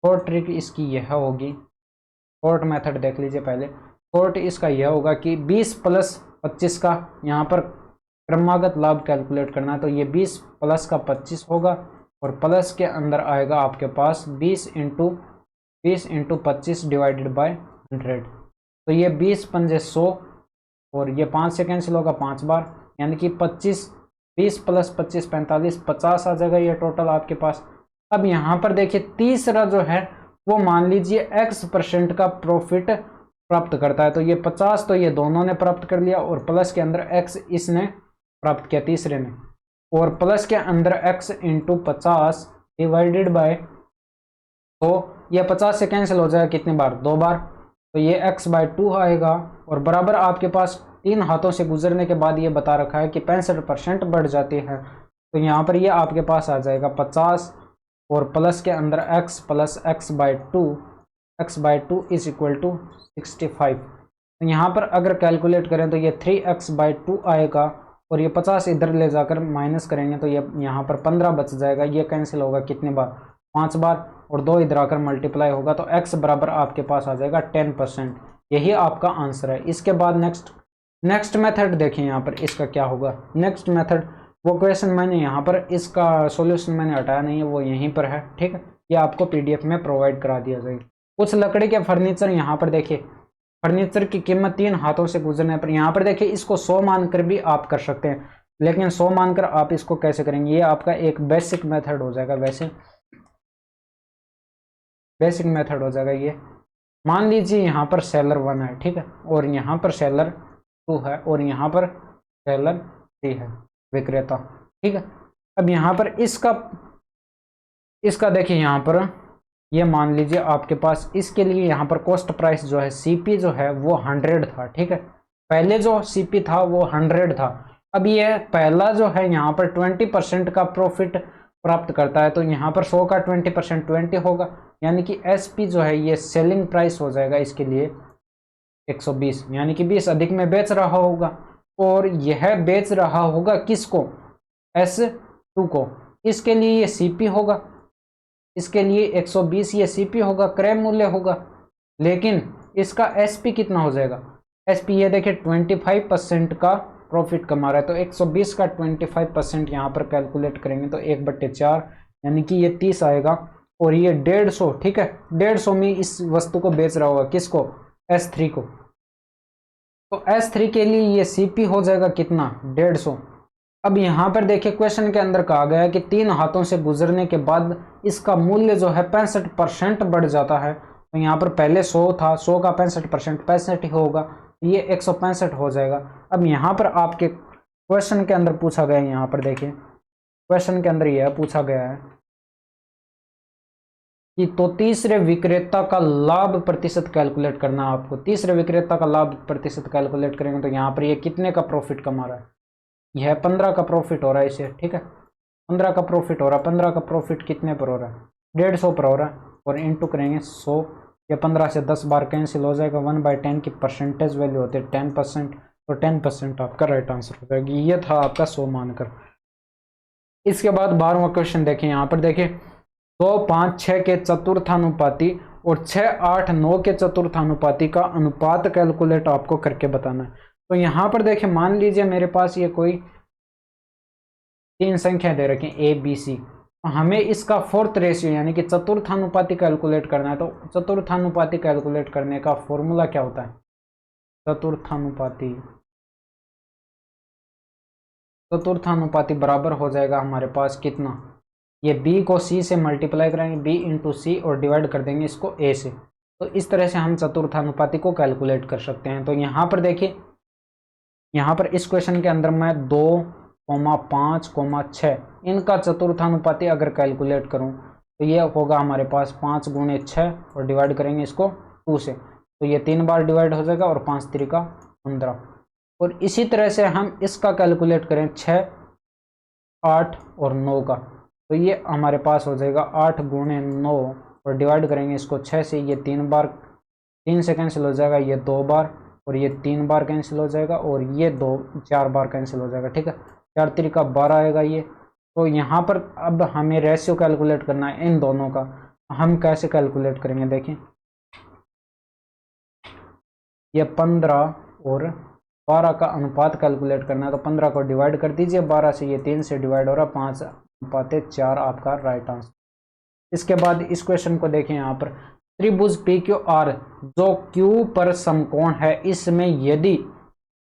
फोर्थ ट्रिक इसकी यह होगी, फोर्थ मेथड देख लीजिए पहले। फोर्थ इसका यह होगा कि 20 प्लस 25 का यहाँ पर क्रमागत लाभ कैलकुलेट करना है, तो ये 20 प्लस का 25 होगा और प्लस के अंदर आएगा आपके पास 20 इंटू 25 डिवाइडेड बाय 100, तो ये 20 पंजे 100 और ये 5 से कैंसिल होगा 5 बार, यानी कि 20 प्लस 25 45, 50 आ जाएगा ये टोटल आपके पास। अब यहाँ पर देखिए तीसरा जो है वो मान लीजिए x% का प्रॉफिट प्राप्त करता है, तो ये 50 तो ये दोनों ने प्राप्त कर लिया और प्लस के अंदर x इसने प्राप्त किया तीसरे ने, और प्लस के अंदर x इंटू 50 डिवाइडेड बाय, तो ये 50 से कैंसिल हो जाएगा कितनी बार, 2 बार, तो ये x/2 आएगा। और बराबर आपके पास 3 हाथों से गुजरने के बाद ये बता रखा है कि 65% बढ़ जाती है, तो यहाँ पर ये आपके पास आ जाएगा 50 और प्लस के अंदर x plus x/2 is equal to 65। तो यहाँ पर अगर कैलकुलेट करें तो ये 3x/2 आएगा और ये 50 इधर ले जाकर माइनस करेंगे तो ये यहाँ पर 15 बच जाएगा, ये कैंसिल होगा कितनी बार, 5 बार, और 2 इधर आकर मल्टीप्लाई होगा, तो x बराबर आपके पास आ जाएगा 10%। यही आपका आंसर है। इसके बाद नेक्स्ट मेथड देखें यहाँ पर इसका क्या होगा। नेक्स्ट मेथड वो क्वेश्चन मैंने यहाँ पर इसका सॉल्यूशन मैंने हटाया नहीं है, वो यहीं पर है, ठीक है, ये आपको PDF में प्रोवाइड करा दिया जाएगा। कुछ लकड़ी के फर्नीचर यहाँ पर देखिए, फर्नीचर की कीमत 3 हाथों से गुजरने पर, यहाँ पर देखिए इसको 100 मानकर भी आप कर सकते हैं, लेकिन 100 मानकर आप इसको कैसे करेंगे, ये आपका एक बेसिक मेथड हो जाएगा। वैसे बेसिक मेथड हो जाएगा ये। मान लीजिए यहाँ पर सेलर 1 है, ठीक है, और यहाँ पर सेलर 2 है और यहाँ पर सेलर 3 है, विक्रेता, ठीक है। अब यहाँ पर इसका देखिए यहाँ पर ये मान लीजिए आपके पास इसके लिए यहाँ पर कॉस्ट प्राइस जो है CP जो है वो 100 था, ठीक है, पहले जो CP था वो 100 था। अब ये पहला जो है यहाँ पर 20% का प्रॉफिट प्राप्त करता है, तो यहाँ पर 100 का 20% 20 होगा, यानी कि SP जो है ये सेलिंग प्राइस हो जाएगा इसके लिए 120, यानी कि 20 अधिक में बेच रहा होगा, और यह बेच रहा होगा किसको, S2 को, इसके लिए ये CP होगा, इसके लिए 120 ये CP होगा, क्रय मूल्य होगा, लेकिन इसका SP कितना हो जाएगा, SP ये देखिए 25% का प्रॉफिट कमा रहा है, तो 120 का 25% यहाँ पर कैलकुलेट करेंगे तो 1/4, यानी कि ये 30 आएगा, और ये 150, ठीक है, 150 में इस वस्तु को बेच रहा होगा, किसको, S3 को, तो S3 के लिए ये CP हो जाएगा कितना, 150। अब यहाँ पर देखिए क्वेश्चन के अंदर कहा गया है कि 3 हाथों से गुजरने के बाद इसका मूल्य जो है 65% बढ़ जाता है, तो यहाँ पर पहले 100 था, 100 का 65% 65 ही होगा, ये 165 हो जाएगा। अब यहाँ पर आपके क्वेश्चन के अंदर पूछा गया है, यहाँ पर देखिए क्वेश्चन के अंदर यह पूछा गया है कि तो तीसरे विक्रेता का लाभ प्रतिशत कैलकुलेट करना है आपको। तीसरे विक्रेता का लाभ प्रतिशत कैलकुलेट करेंगे तो यहाँ पर ये कितने का प्रॉफिट कमा रहा है, यह 15 का प्रॉफिट हो रहा है इसे, ठीक है, 15 का प्रॉफिट हो रहा है। 15 का प्रॉफिट कितने पर हो रहा है, 150 पर हो रहा है, और इंटू करेंगे 100, या 15 से 10 बार कैंसिल हो जाएगा, 1/10 की परसेंटेज वैल्यू होती है 10%, तो 10% आपका राइट आंसर हो जाएगी। ये था आपका 100 मानकर। इसके बाद 12वां क्वेश्चन देखें, यहाँ पर देखिए 2, 5, 6 के चतुर्थानुपाती और 6, 8, 9 के चतुर्थानुपाती का अनुपात कैलकुलेट आपको करके बताना है। तो यहाँ पर देखिए मान लीजिए मेरे पास ये कोई 3 संख्या दे रखी A B C, हमें इसका 4th रेशियो यानी कि चतुर्थानुपाती कैलकुलेट करना है। तो चतुर्थानुपाती कैलकुलेट करने का फॉर्मूला क्या होता है, चतुर्थानुपाती बराबर हो जाएगा हमारे पास कितना, ये B को C से मल्टीप्लाई करेंगे, B इंटू C और डिवाइड कर देंगे इसको A से, तो इस तरह से हम चतुर्थानुपाती को कैलकुलेट कर सकते हैं। तो यहाँ पर देखिए, यहाँ पर इस क्वेश्चन के अंदर मैं 2,5,6 इनका चतुर्थानुपाती अगर कैलकुलेट करूँ तो ये होगा हमारे पास 5 गुणे 6 और डिवाइड करेंगे इसको 2 से, तो ये 3 बार डिवाइड हो जाएगा और 5 त्रिका 15। और इसी तरह से हम इसका कैलकुलेट करें 6, 8 और 9 का, तो ये हमारे पास हो जाएगा 8 गुणे 9 और डिवाइड करेंगे इसको 6 से, ये 3 बार 3 से कैंसिल हो जाएगा, ये 2 बार और ये 3 बार कैंसिल हो जाएगा और ये 4 बार कैंसिल हो जाएगा। ठीक है, 4 त्रिका 12 आएगा ये। तो यहाँ पर अब हमें रेशियो कैलकुलेट करना है इन दोनों का। हम कैसे कैलकुलेट करेंगे, देखिए ये 15 और 12 का अनुपात कैलकुलेट करना है, तो 15 को डिवाइड कर दीजिए 12 से, ये 3 से डिवाइड हो रहा है, 5/4 आपका राइट आंसर। इसके बाद इस क्वेश्चन को देखें, यहाँ पर त्रिभुज पी क्यू आर जो क्यू पर समकोण है, इसमें यदि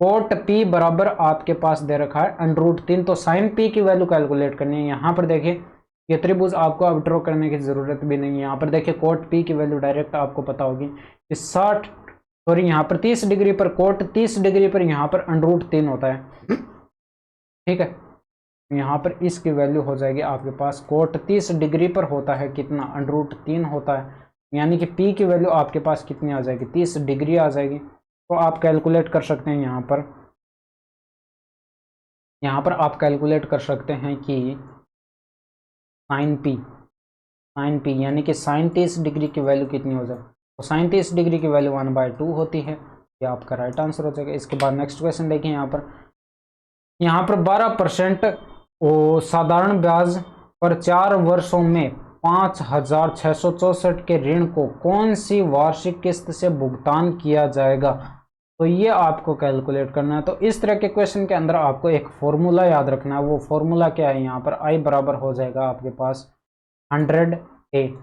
कोट पी बराबर आपके पास दे रखा है √3, तो साइन पी की वैल्यू कैलकुलेट करनी है। यहाँ पर देखिए ये त्रिभुज आपको अब ड्रॉ करने की जरूरत भी नहीं है। यहाँ पर देखिए कोट पी की वैल्यू डायरेक्ट आपको पता होगी कि 60 सॉरी यहाँ पर 30 डिग्री पर कोट 30 डिग्री पर यहाँ पर √3 होता है। ठीक है, यहाँ पर इसकी वैल्यू हो जाएगी आपके पास, कोट 30 डिग्री पर होता है कितना, √3 होता है, यानी कि P की वैल्यू आपके पास कितनी आ जाएगी, 30 डिग्री आ जाएगी। तो आप कैलकुलेट कर सकते हैं यहाँ पर आप कैलकुलेट कर सकते हैं कि साइन P यानी कि साइन 30 डिग्री की वैल्यू कितनी हो जाए, तो साइन 30 डिग्री की वैल्यू 1/2 होती है। ये आपका राइट आंसर हो जाएगा। इसके बाद नेक्स्ट क्वेश्चन देखिए, यहाँ पर 12% साधारण ब्याज पर 4 वर्षों में 5,664 के ऋण को कौन सी वार्षिक किस्त से भुगतान किया जाएगा, तो ये आपको कैलकुलेट करना है। तो इस तरह के क्वेश्चन के अंदर आपको एक फॉर्मूला याद रखना है। वो फॉर्मूला क्या है, यहाँ पर I बराबर हो जाएगा आपके पास 100A।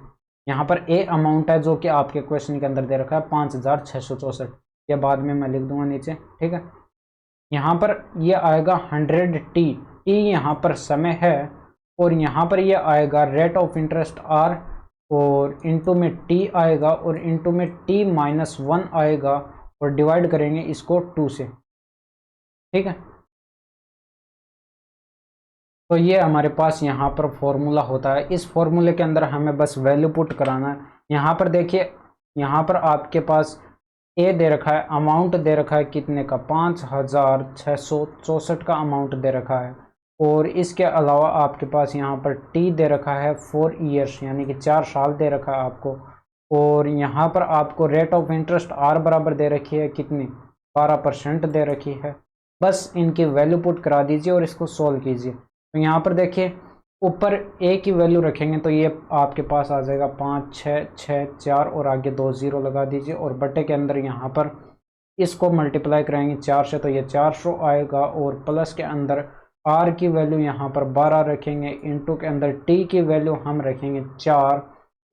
यहाँ पर A अमाउंट है जो कि आपके क्वेश्चन के अंदर दे रखा है 5,664, ये बाद में मैं लिख दूंगा नीचे। ठीक है, यहाँ पर ये आएगा 100T, T यहाँ पर समय है और यहाँ पर ये आएगा रेट ऑफ इंटरेस्ट R और इनटू में T आएगा और इनटू में T-1 आएगा और डिवाइड करेंगे इसको 2 से। ठीक है, तो ये हमारे पास यहाँ पर फॉर्मूला होता है। इस फॉर्मूले के अंदर हमें बस वैल्यू पुट कराना है। यहाँ पर देखिए, यहाँ पर आपके पास ए दे रखा है, अमाउंट दे रखा है कितने का, 5,664 का अमाउंट दे रखा है और इसके अलावा आपके पास यहाँ पर टी दे रखा है 4 ईयर्स यानी कि 4 साल दे रखा है आपको, और यहाँ पर आपको रेट ऑफ इंटरेस्ट आर बराबर दे रखी है कितनी, 12% दे रखी है। बस इनकी वैल्यू पुट करा दीजिए और इसको सोल्व कीजिए। तो यहाँ पर देखिए ऊपर ए की वैल्यू रखेंगे तो ये आपके पास आ जाएगा 5, 6, 6, 4 और आगे 2 0 लगा दीजिए और बटे के अंदर यहाँ पर इसको मल्टीप्लाई कराएंगे 4 से तो ये 400 आएगा और प्लस के अंदर आर की वैल्यू यहाँ पर 12 रखेंगे, इंटू के अंदर टी की वैल्यू हम रखेंगे 4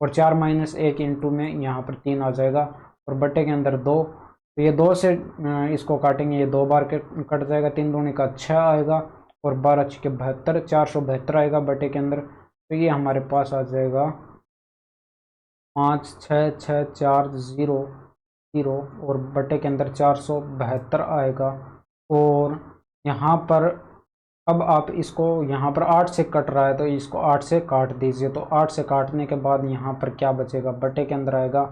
और 4 - 1 इंटू में यहाँ पर 3 आ जाएगा और बटे के अंदर 2, तो ये 2 से इसको काटेंगे, ये 2 बार कट जाएगा, 3 दूनी का 6 आएगा और 12 6 72, 472 आएगा बटे के अंदर। तो ये हमारे पास आ जाएगा 5 6 6 4 0 0 और बटे के अंदर 472 आएगा। और यहाँ पर अब आप इसको यहाँ पर 8 से कट रहा है तो इसको 8 से काट दीजिए, तो 8 से काटने के बाद यहाँ पर क्या बचेगा, बटे के अंदर आएगा,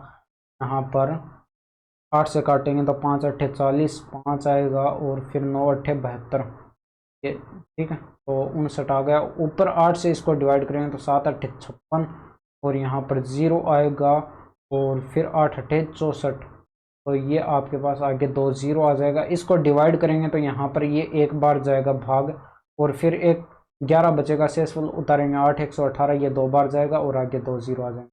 यहाँ पर 8 से काटेंगे तो 5 8 40, 5 आएगा और फिर 9 8 72, ये ठीक है, तो 59 आ गया। ऊपर 8 से इसको डिवाइड करेंगे तो 7 8 56 और यहाँ पर 0 आएगा और फिर 8 8 64, तो ये आपके पास आगे 2 0 आ जाएगा। इसको डिवाइड करेंगे तो यहाँ पर ये एक बार जाएगा भाग और फिर एक 11 बचेगा, शेषफल उतारेंगे 8 118, ये 2 बार जाएगा और आगे 2 0 आ जाएंगे।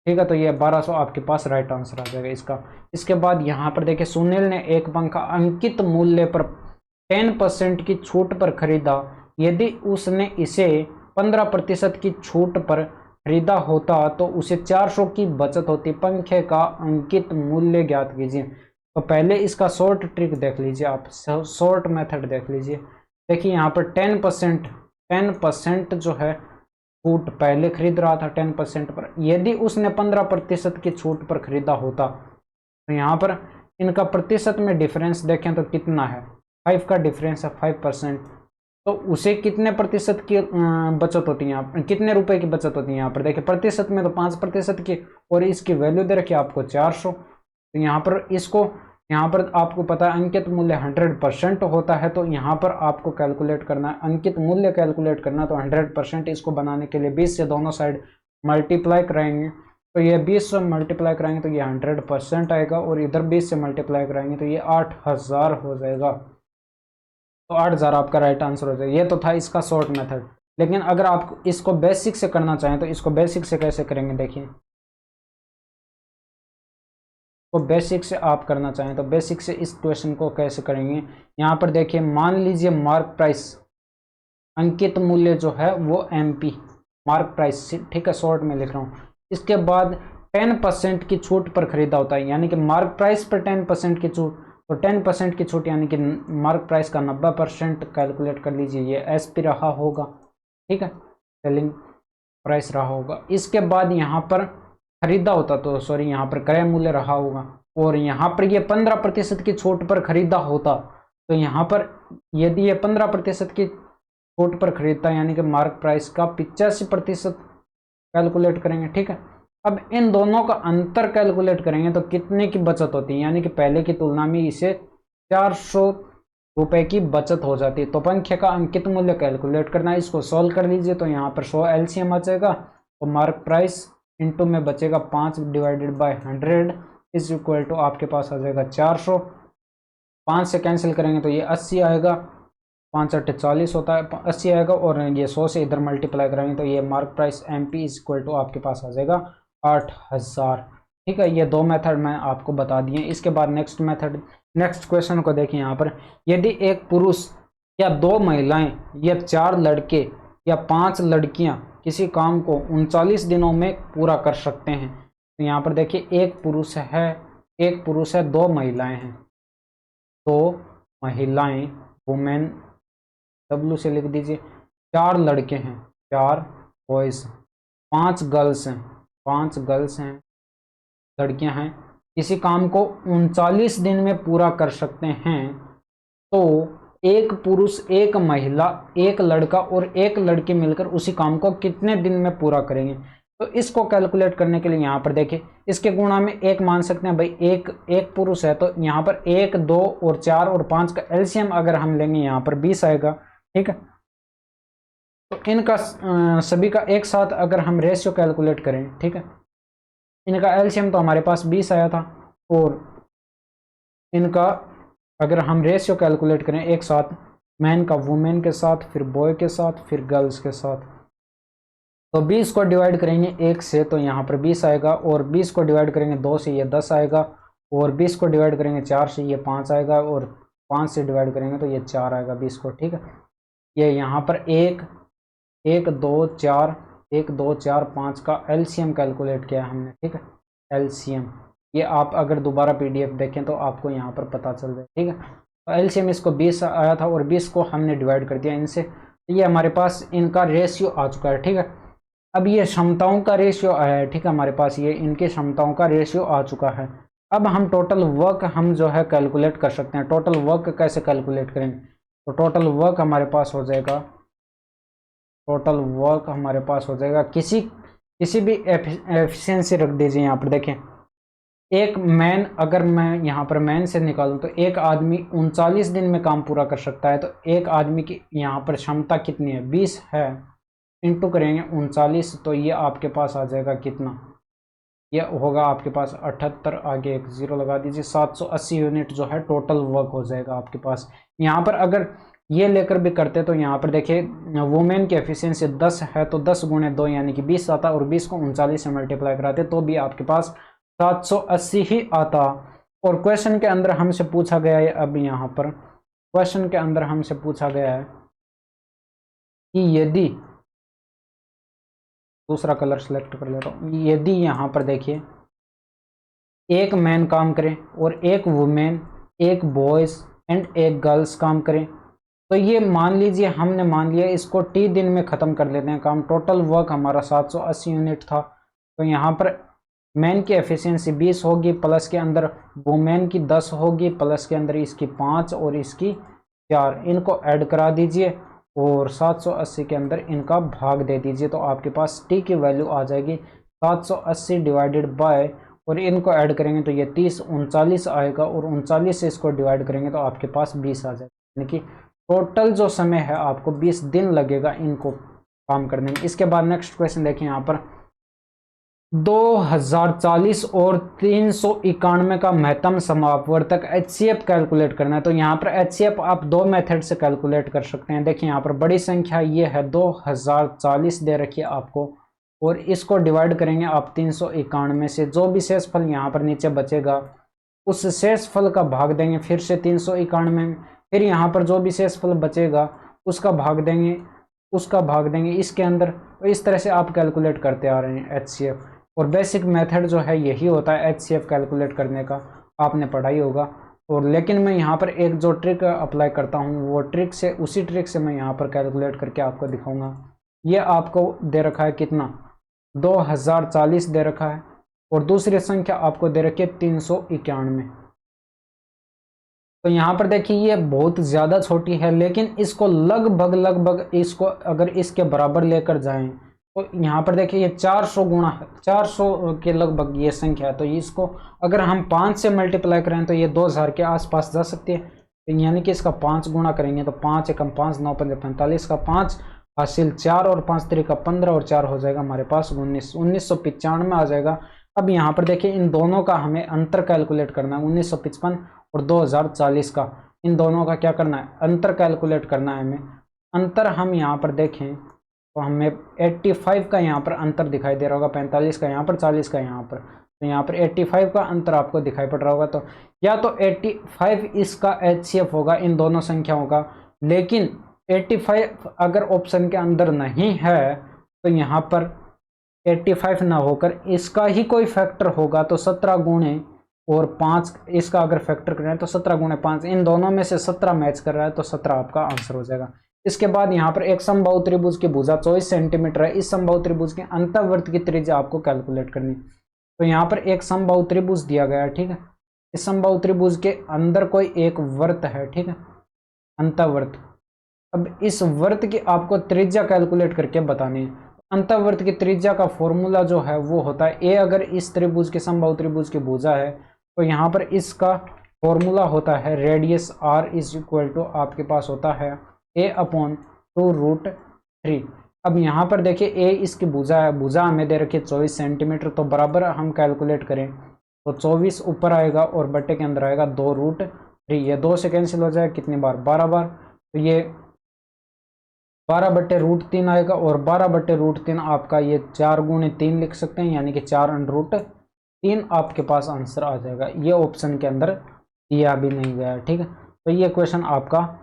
ठीक है, तो ये 1200 आपके पास राइट आंसर आ जाएगा इसका। इसके बाद यहाँ पर देखिए सुनील ने एक पंखा अंकित मूल्य पर 10% की छूट पर खरीदा, यदि उसने इसे 15% की छूट पर खरीदा होता तो उसे 400 की बचत होती। पंखे का अंकित मूल्य ज्ञात कीजिए। तो पहले इसका शॉर्ट ट्रिक देख लीजिए, आप शॉर्ट मेथड देख लीजिए। देखिए यहाँ पर 10% जो है छूट पहले खरीद रहा था 10% पर, यदि उसने 15% की छूट पर खरीदा होता तो यहाँ पर इनका प्रतिशत में डिफरेंस देखें तो कितना है, 5 का डिफरेंस है 5%। तो उसे कितने प्रतिशत की बचत होती है यहाँ पर, कितने रुपए की बचत होती है यहाँ पर देखिए, प्रतिशत में तो 5% की, और इसकी वैल्यू दे रखी है आपको 400। तो यहाँ पर इसको, यहाँ पर आपको पता है अंकित मूल्य 100% होता है, तो यहाँ पर आपको कैलकुलेट करना है अंकित मूल्य कैलकुलेट करना, तो 100% इसको बनाने के लिए 20 से दोनों साइड मल्टीप्लाई कराएंगे, तो ये 20 से मल्टीप्लाई कराएंगे तो ये 100% आएगा, और इधर 20 से मल्टीप्लाई कराएंगे तो ये 8000 हो जाएगा। तो 8000 आपका राइट आंसर हो जाएगा। ये तो था इसका शॉर्ट मेथड, लेकिन अगर आप इसको बेसिक से करना चाहें तो इसको बेसिक से कैसे करेंगे देखिए, तो बेसिक से आप करना चाहें तो बेसिक से इस क्वेश्चन को कैसे करेंगे। यहाँ पर देखिए, मान लीजिए मार्क प्राइस, अंकित मूल्य जो है वो MP मार्क प्राइस, ठीक है, शॉर्ट में लिख रहा हूँ। इसके बाद 10% की छूट पर खरीदा होता है, यानी कि मार्क प्राइस पर 10% की छूट, तो 10% की छूट यानी कि मार्क प्राइस का 90% कैलकुलेट कर लीजिए, ये SP रहा होगा, ठीक है, सेलिंग प्राइस रहा होगा। इसके बाद यहाँ पर खरीदा होता तो सॉरी यहाँ पर क्रय मूल्य रहा होगा, और यहाँ पर ये 15% की छूट पर खरीदा होता, तो यहाँ पर यदि ये 15% की छूट पर खरीदता यानी कि मार्क प्राइस का 85% कैलकुलेट करेंगे, ठीक है। अब इन दोनों का अंतर कैलकुलेट करेंगे तो कितने की बचत होती है, यानी कि पहले की तुलना में इसे 400 रुपए की बचत हो जाती है। तो पंखे का अंकित मूल्य कैलकुलेट करना है, इसको सॉल्व कर लीजिए तो यहाँ पर 100 LCM आ जाएगा, तो मार्क प्राइस इंटू में बचेगा 5 divided by 100 is equal to आपके पास आ जाएगा 400। 5 से कैंसिल करेंगे तो ये 80 आएगा, 5 8 40 होता है, 80 आएगा, और ये 100 से इधर मल्टीप्लाई करेंगे तो ये mark price MP is equal to आपके पास आ जाएगा 8000। ठीक है, ये दो मेथड मैं आपको बता दिए। इसके बाद नेक्स्ट मेथड, नेक्स्ट क्वेश्चन को देखिए। यहाँ पर यदि एक पुरुष या 2 महिलाएं या 4 लड़के या 5 लड़कियां किसी काम को 39 दिनों में पूरा कर सकते हैं, तो यहाँ पर देखिए एक पुरुष है 2 महिलाएं हैं, 2 महिलाएं वुमेन, W से लिख दीजिए, 4 लड़के हैं, 4 बॉयज, 5 गर्ल्स हैं, लड़कियां हैं, किसी काम को 39 दिन में पूरा कर सकते हैं, तो एक पुरुष, एक महिला, एक लड़का और एक लड़की मिलकर उसी काम को कितने दिन में पूरा करेंगे। तो इसको कैलकुलेट करने के लिए यहाँ पर देखिए, इसके गुणा में 1 मान सकते हैं भाई, एक पुरुष है तो यहाँ पर 1 2 और 4 और 5 का LCM अगर हम लेंगे यहाँ पर 20 आएगा, ठीक है। तो इनका सभी का एक साथ अगर हम रेशियो कैलकुलेट करें, ठीक है, इनका LCM तो हमारे पास 20 आया था, और इनका अगर हम रेशियो कैलकुलेट करें एक साथ, मैन का वुमेन के साथ, फिर बॉय के साथ, फिर गर्ल्स के साथ, तो 20 को डिवाइड करेंगे 1 से तो यहाँ पर 20 आएगा, और 20 को डिवाइड करेंगे 2 से ये 10 आएगा, और 20 को डिवाइड करेंगे 4 से ये 5 आएगा, और 5 से डिवाइड करेंगे तो ये 4 आएगा 20 को, ठीक है। ये यहाँ पर 1 2 4 1 2 4 5 का LCM कैलकुलेट किया हमने, ठीक है, LCM। ये आप अगर दोबारा PDF देखें तो आपको यहाँ पर पता चल जाए, ठीक है। तो LCM इसको 20 आया था और 20 को हमने डिवाइड कर दिया इनसे, तो ये हमारे पास इनका रेशियो आ चुका है, ठीक है। अब ये क्षमताओं का रेशियो आया है, ठीक है, हमारे पास ये इनकी क्षमताओं का रेशियो आ चुका है। अब हम टोटल वर्क हम जो है कैलकुलेट कर सकते हैं। टोटल वर्क कैसे कैलकुलेट करेंगे, तो टोटल वर्क हमारे पास हो जाएगा, किसी भी एफिशिएंसी रख दीजिए। यहाँ पर देखें, एक मैन, अगर मैं यहाँ पर मैन से निकालूं तो एक आदमी 39 दिन में काम पूरा कर सकता है, तो एक आदमी की यहाँ पर क्षमता कितनी है, 20 है, इंटू करेंगे 39, तो ये आपके पास आ जाएगा कितना, ये होगा आपके पास 78, आगे एक 0 लगा दीजिए, 780 यूनिट जो है टोटल वर्क हो जाएगा आपके पास। यहाँ पर अगर ये लेकर भी करते तो यहाँ पर देखिए वुमेन की एफिशिएंसी 10 है, तो 10 गुणे 2 यानी कि 20 आता, और 20 को 39 से मल्टीप्लाई कराते तो भी आपके पास 780 ही आता। और क्वेश्चन के अंदर हमसे पूछा गया है, अब यहाँ पर क्वेश्चन के अंदर हमसे पूछा गया है कि यदि, दूसरा कलर सेलेक्ट कर लेता हूँ, यदि यहाँ पर देखिए एक मैन काम करे और एक वुमेन, एक बॉयज एंड एक गर्ल्स काम करें, तो ये मान लीजिए हमने मान लिया इसको टी दिन में ख़त्म कर लेते हैं काम। टोटल वर्क हमारा 780 यूनिट था। तो यहाँ पर मैन की एफिशिएंसी 20 होगी, प्लस के अंदर वुमेन की 10 होगी, प्लस के अंदर इसकी 5 और इसकी 4, इनको ऐड करा दीजिए और 780 के अंदर इनका भाग दे दीजिए। तो आपके पास टी की वैल्यू आ जाएगी 780 डिवाइडेड बाय, और इनको ऐड करेंगे तो ये 30 39 आएगा, और 39 से इसको डिवाइड करेंगे तो आपके पास 20 आ जाएगा। यानी कि टोटल जो समय है आपको 20 दिन लगेगा इनको काम करने में। इसके बाद नेक्स्ट क्वेश्चन देखिए यहाँ पर 2040 और 391 का महत्तम समापवर्तक HCF कैलकुलेट करना है। तो यहाँ पर HCF आप दो मेथड से कैलकुलेट कर सकते हैं। देखिए यहाँ पर बड़ी संख्या ये है 2040 दे रखी है आपको, और इसको डिवाइड करेंगे आप 391 से। जो भी शेषफल यहाँ पर नीचे बचेगा उस शेषफल का भाग देंगे फिर से 391 में, फिर यहाँ पर जो भी शेषफल बचेगा उसका भाग देंगे इसके अंदर। तो इस तरह से आप कैलकुलेट करते आ रहे हैं HCF, और बेसिक मेथड जो है यही होता है HCF कैलकुलेट करने का, आपने पढ़ाई होगा। और लेकिन मैं यहाँ पर एक जो ट्रिक अप्लाई करता हूँ वो उसी ट्रिक से मैं यहाँ पर कैलकुलेट करके आपको दिखाऊंगा। ये आपको दे रखा है कितना, 2040 दे रखा है, और दूसरी संख्या आपको दे रखी है 391। तो यहाँ पर देखिए ये बहुत ज़्यादा छोटी है, लेकिन इसको लगभग इसको अगर इसके बराबर लेकर जाएं तो यहाँ पर देखिए ये 400 गुणा है, 400 के लगभग ये संख्या है। तो इसको अगर हम 5 से मल्टीप्लाई करें तो ये 2000 के आसपास जा सकती है। तो यानी कि इसका 5 गुणा करेंगे तो 5 एकम 5 9 5 45 का 5 हासिल 4 और 5 3 का 15 और 4 हो जाएगा हमारे पास 1995 आ जाएगा। अब यहाँ पर देखिए इन दोनों का हमें अंतर कैलकुलेट करना है, 1955 और 2040 का, इन दोनों का क्या करना है, अंतर कैलकुलेट करना है हमें। अंतर हम यहाँ पर देखें तो हमें 85 का यहाँ पर अंतर दिखाई दे रहा होगा, 45 का यहाँ पर, 40 का यहाँ पर। तो यहाँ पर 85 का अंतर आपको दिखाई पड़ रहा होगा। तो या तो 85 इसका HCF होगा इन दोनों संख्याओं का, लेकिन 85 अगर ऑप्शन के अंदर नहीं है तो यहाँ पर 85 ना होकर इसका ही कोई फैक्टर होगा। तो 17 गुणे और 5 इसका अगर फैक्टर करें तो 17 गुणे 5, इन दोनों में से 17 मैच कर रहा है तो 17 आपका आंसर हो जाएगा। इसके बाद यहाँ पर एक समबाहु त्रिभुज की भुजा 24 सेंटीमीटर है। इस समबाहु त्रिभुज के अंतःवर्त की त्रिज्या आपको कैलकुलेट करनी। तो यहाँ पर एक समबाहु त्रिभुज दिया गया है, ठीक है। इस समबाहु त्रिभुज के अंदर कोई एक वर्त है, ठीक है, अंतःवर्त। अब इस वर्त की आपको त्रिज्या कैलकुलेट करके बतानी है। अंतःवर्त की त्रिज्या का फॉर्मूला जो है वो होता है ए, अगर इस त्रिभुज के समबाहु त्रिभुज की भुजा है तो यहाँ पर इसका फॉर्मूला होता है radius r is equal to आपके पास होता है a/2√3। अब यहाँ पर देखिए a इसकी भुजा है, भुजा हमें दे रखी है 24 सेंटीमीटर। तो बराबर हम कैलकुलेट करें तो 24 ऊपर आएगा और बट्टे के अंदर आएगा 2√3। ये 2 से कैंसिल हो जाएगा कितनी बार, 12 बार। तो ये 12/√3 आएगा, और 12/√3 आपका ये 4 गुणे 3 लिख सकते हैं, यानी कि 4√3 आपके पास आंसर आ जाएगा। ये ऑप्शन के अंदर दिया भी नहीं गया, ठीक है। तो ये क्वेश्चन आपका,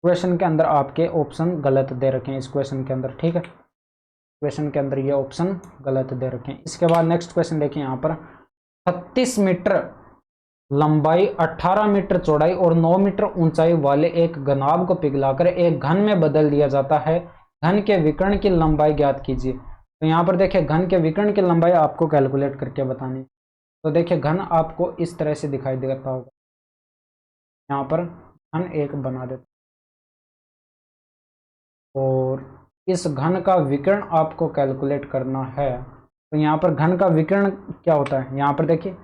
क्वेश्चन के अंदर आपके ऑप्शन गलत दे रखे हैं इस क्वेश्चन के अंदर, ठीक है। क्वेश्चन के अंदर ये ऑप्शन गलत दे रखे हैं। इसके बाद नेक्स्ट क्वेश्चन देखिए यहाँ पर 36 मीटर लंबाई, 18 मीटर चौड़ाई और 9 मीटर ऊंचाई वाले एक घनाभ को पिघलाकर एक घन में बदल दिया जाता है। घन के विकर्ण की लंबाई ज्ञात कीजिए। तो यहाँ पर देखिए घन के विकर्ण की लंबाई आपको कैलकुलेट करके बतानी। तो देखिए घन आपको इस तरह से दिखाई देता होगा, यहाँ पर घन एक बना देता, और इस घन का विकर्ण आपको कैलकुलेट करना है। तो यहाँ पर घन का विकर्ण क्या होता है, यहाँ पर देखिए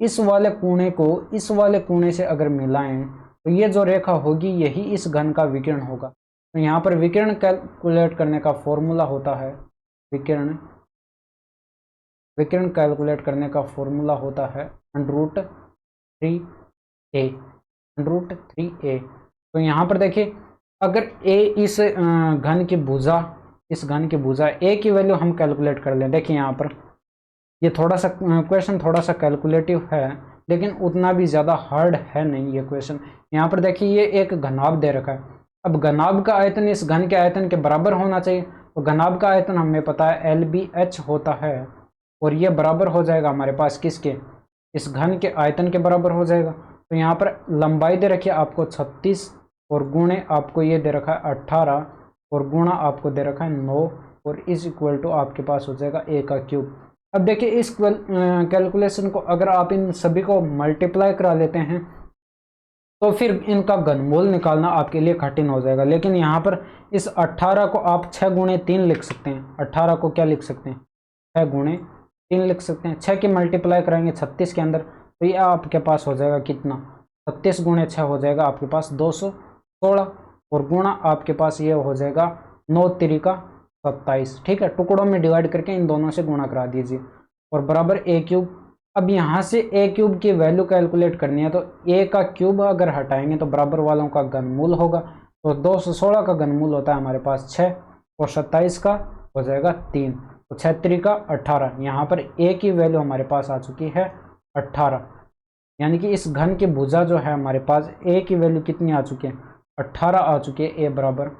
इस वाले कोने को इस वाले कोने से अगर मिलाएं तो ये जो रेखा होगी यही इस घन का विकर्ण होगा। तो यहाँ पर विकर्ण कैलकुलेट करने का फॉर्मूला होता है, विकर्ण कैलकुलेट करने का फॉर्मूला होता है √3a। तो यहाँ पर देखिए अगर a इस घन की भुजा, इस घन की भुजा a की वैल्यू हम कैलकुलेट कर लें। देखिए यहाँ पर ये थोड़ा सा क्वेश्चन थोड़ा सा कैलकुलेटिव है, लेकिन उतना भी ज़्यादा हार्ड है नहीं ये क्वेश्चन। यहाँ पर देखिए ये एक घनाभ दे रखा है। अब घनाभ का आयतन इस घन के आयतन के बराबर होना चाहिए। तो घनाभ का आयतन हमें पता है LBH होता है, और ये बराबर हो जाएगा हमारे पास किसके, इस घन के आयतन के बराबर हो जाएगा। तो यहाँ पर लंबाई दे रखी है आपको 36 और गुणे आपको ये दे रखा है 18 और गुणा आपको दे रखा है 9 और इज इक्वल टू आपके पास हो जाएगा a का क्यूब। अब देखिए इस कैलकुलेशन को अगर आप इन सभी को मल्टीप्लाई करा लेते हैं तो फिर इनका घनमूल निकालना आपके लिए कठिन हो जाएगा। लेकिन यहाँ पर इस 18 को आप 6 गुणे 3 लिख सकते हैं। 18 को क्या लिख सकते हैं, 6 गुणे 3 लिख सकते हैं। 6 की मल्टीप्लाई कराएंगे 36 के अंदर तो ये आपके पास हो जाएगा कितना, 36 गुणे 6 हो जाएगा आपके पास 216 और गुणा आपके पास ये हो जाएगा 9 तिरिका 27। ठीक है, टुकड़ों में डिवाइड करके इन दोनों से गुणा करा दीजिए और बराबर a क्यूब। अब यहाँ से a क्यूब की वैल्यू कैलकुलेट करनी है तो a का क्यूब अगर हटाएंगे तो बराबर वालों का घनमूल होगा। तो 216 का घनमूल होता है हमारे पास 6 और 27 का हो जाएगा 3 तो 6 तिरिका 18। यहाँ पर a की वैल्यू हमारे पास आ चुकी है 18, यानी कि इस घन की भुजा जो है हमारे पास a की वैल्यू कितनी आ चुकी है, 18 आ चुकी है। a बराबर,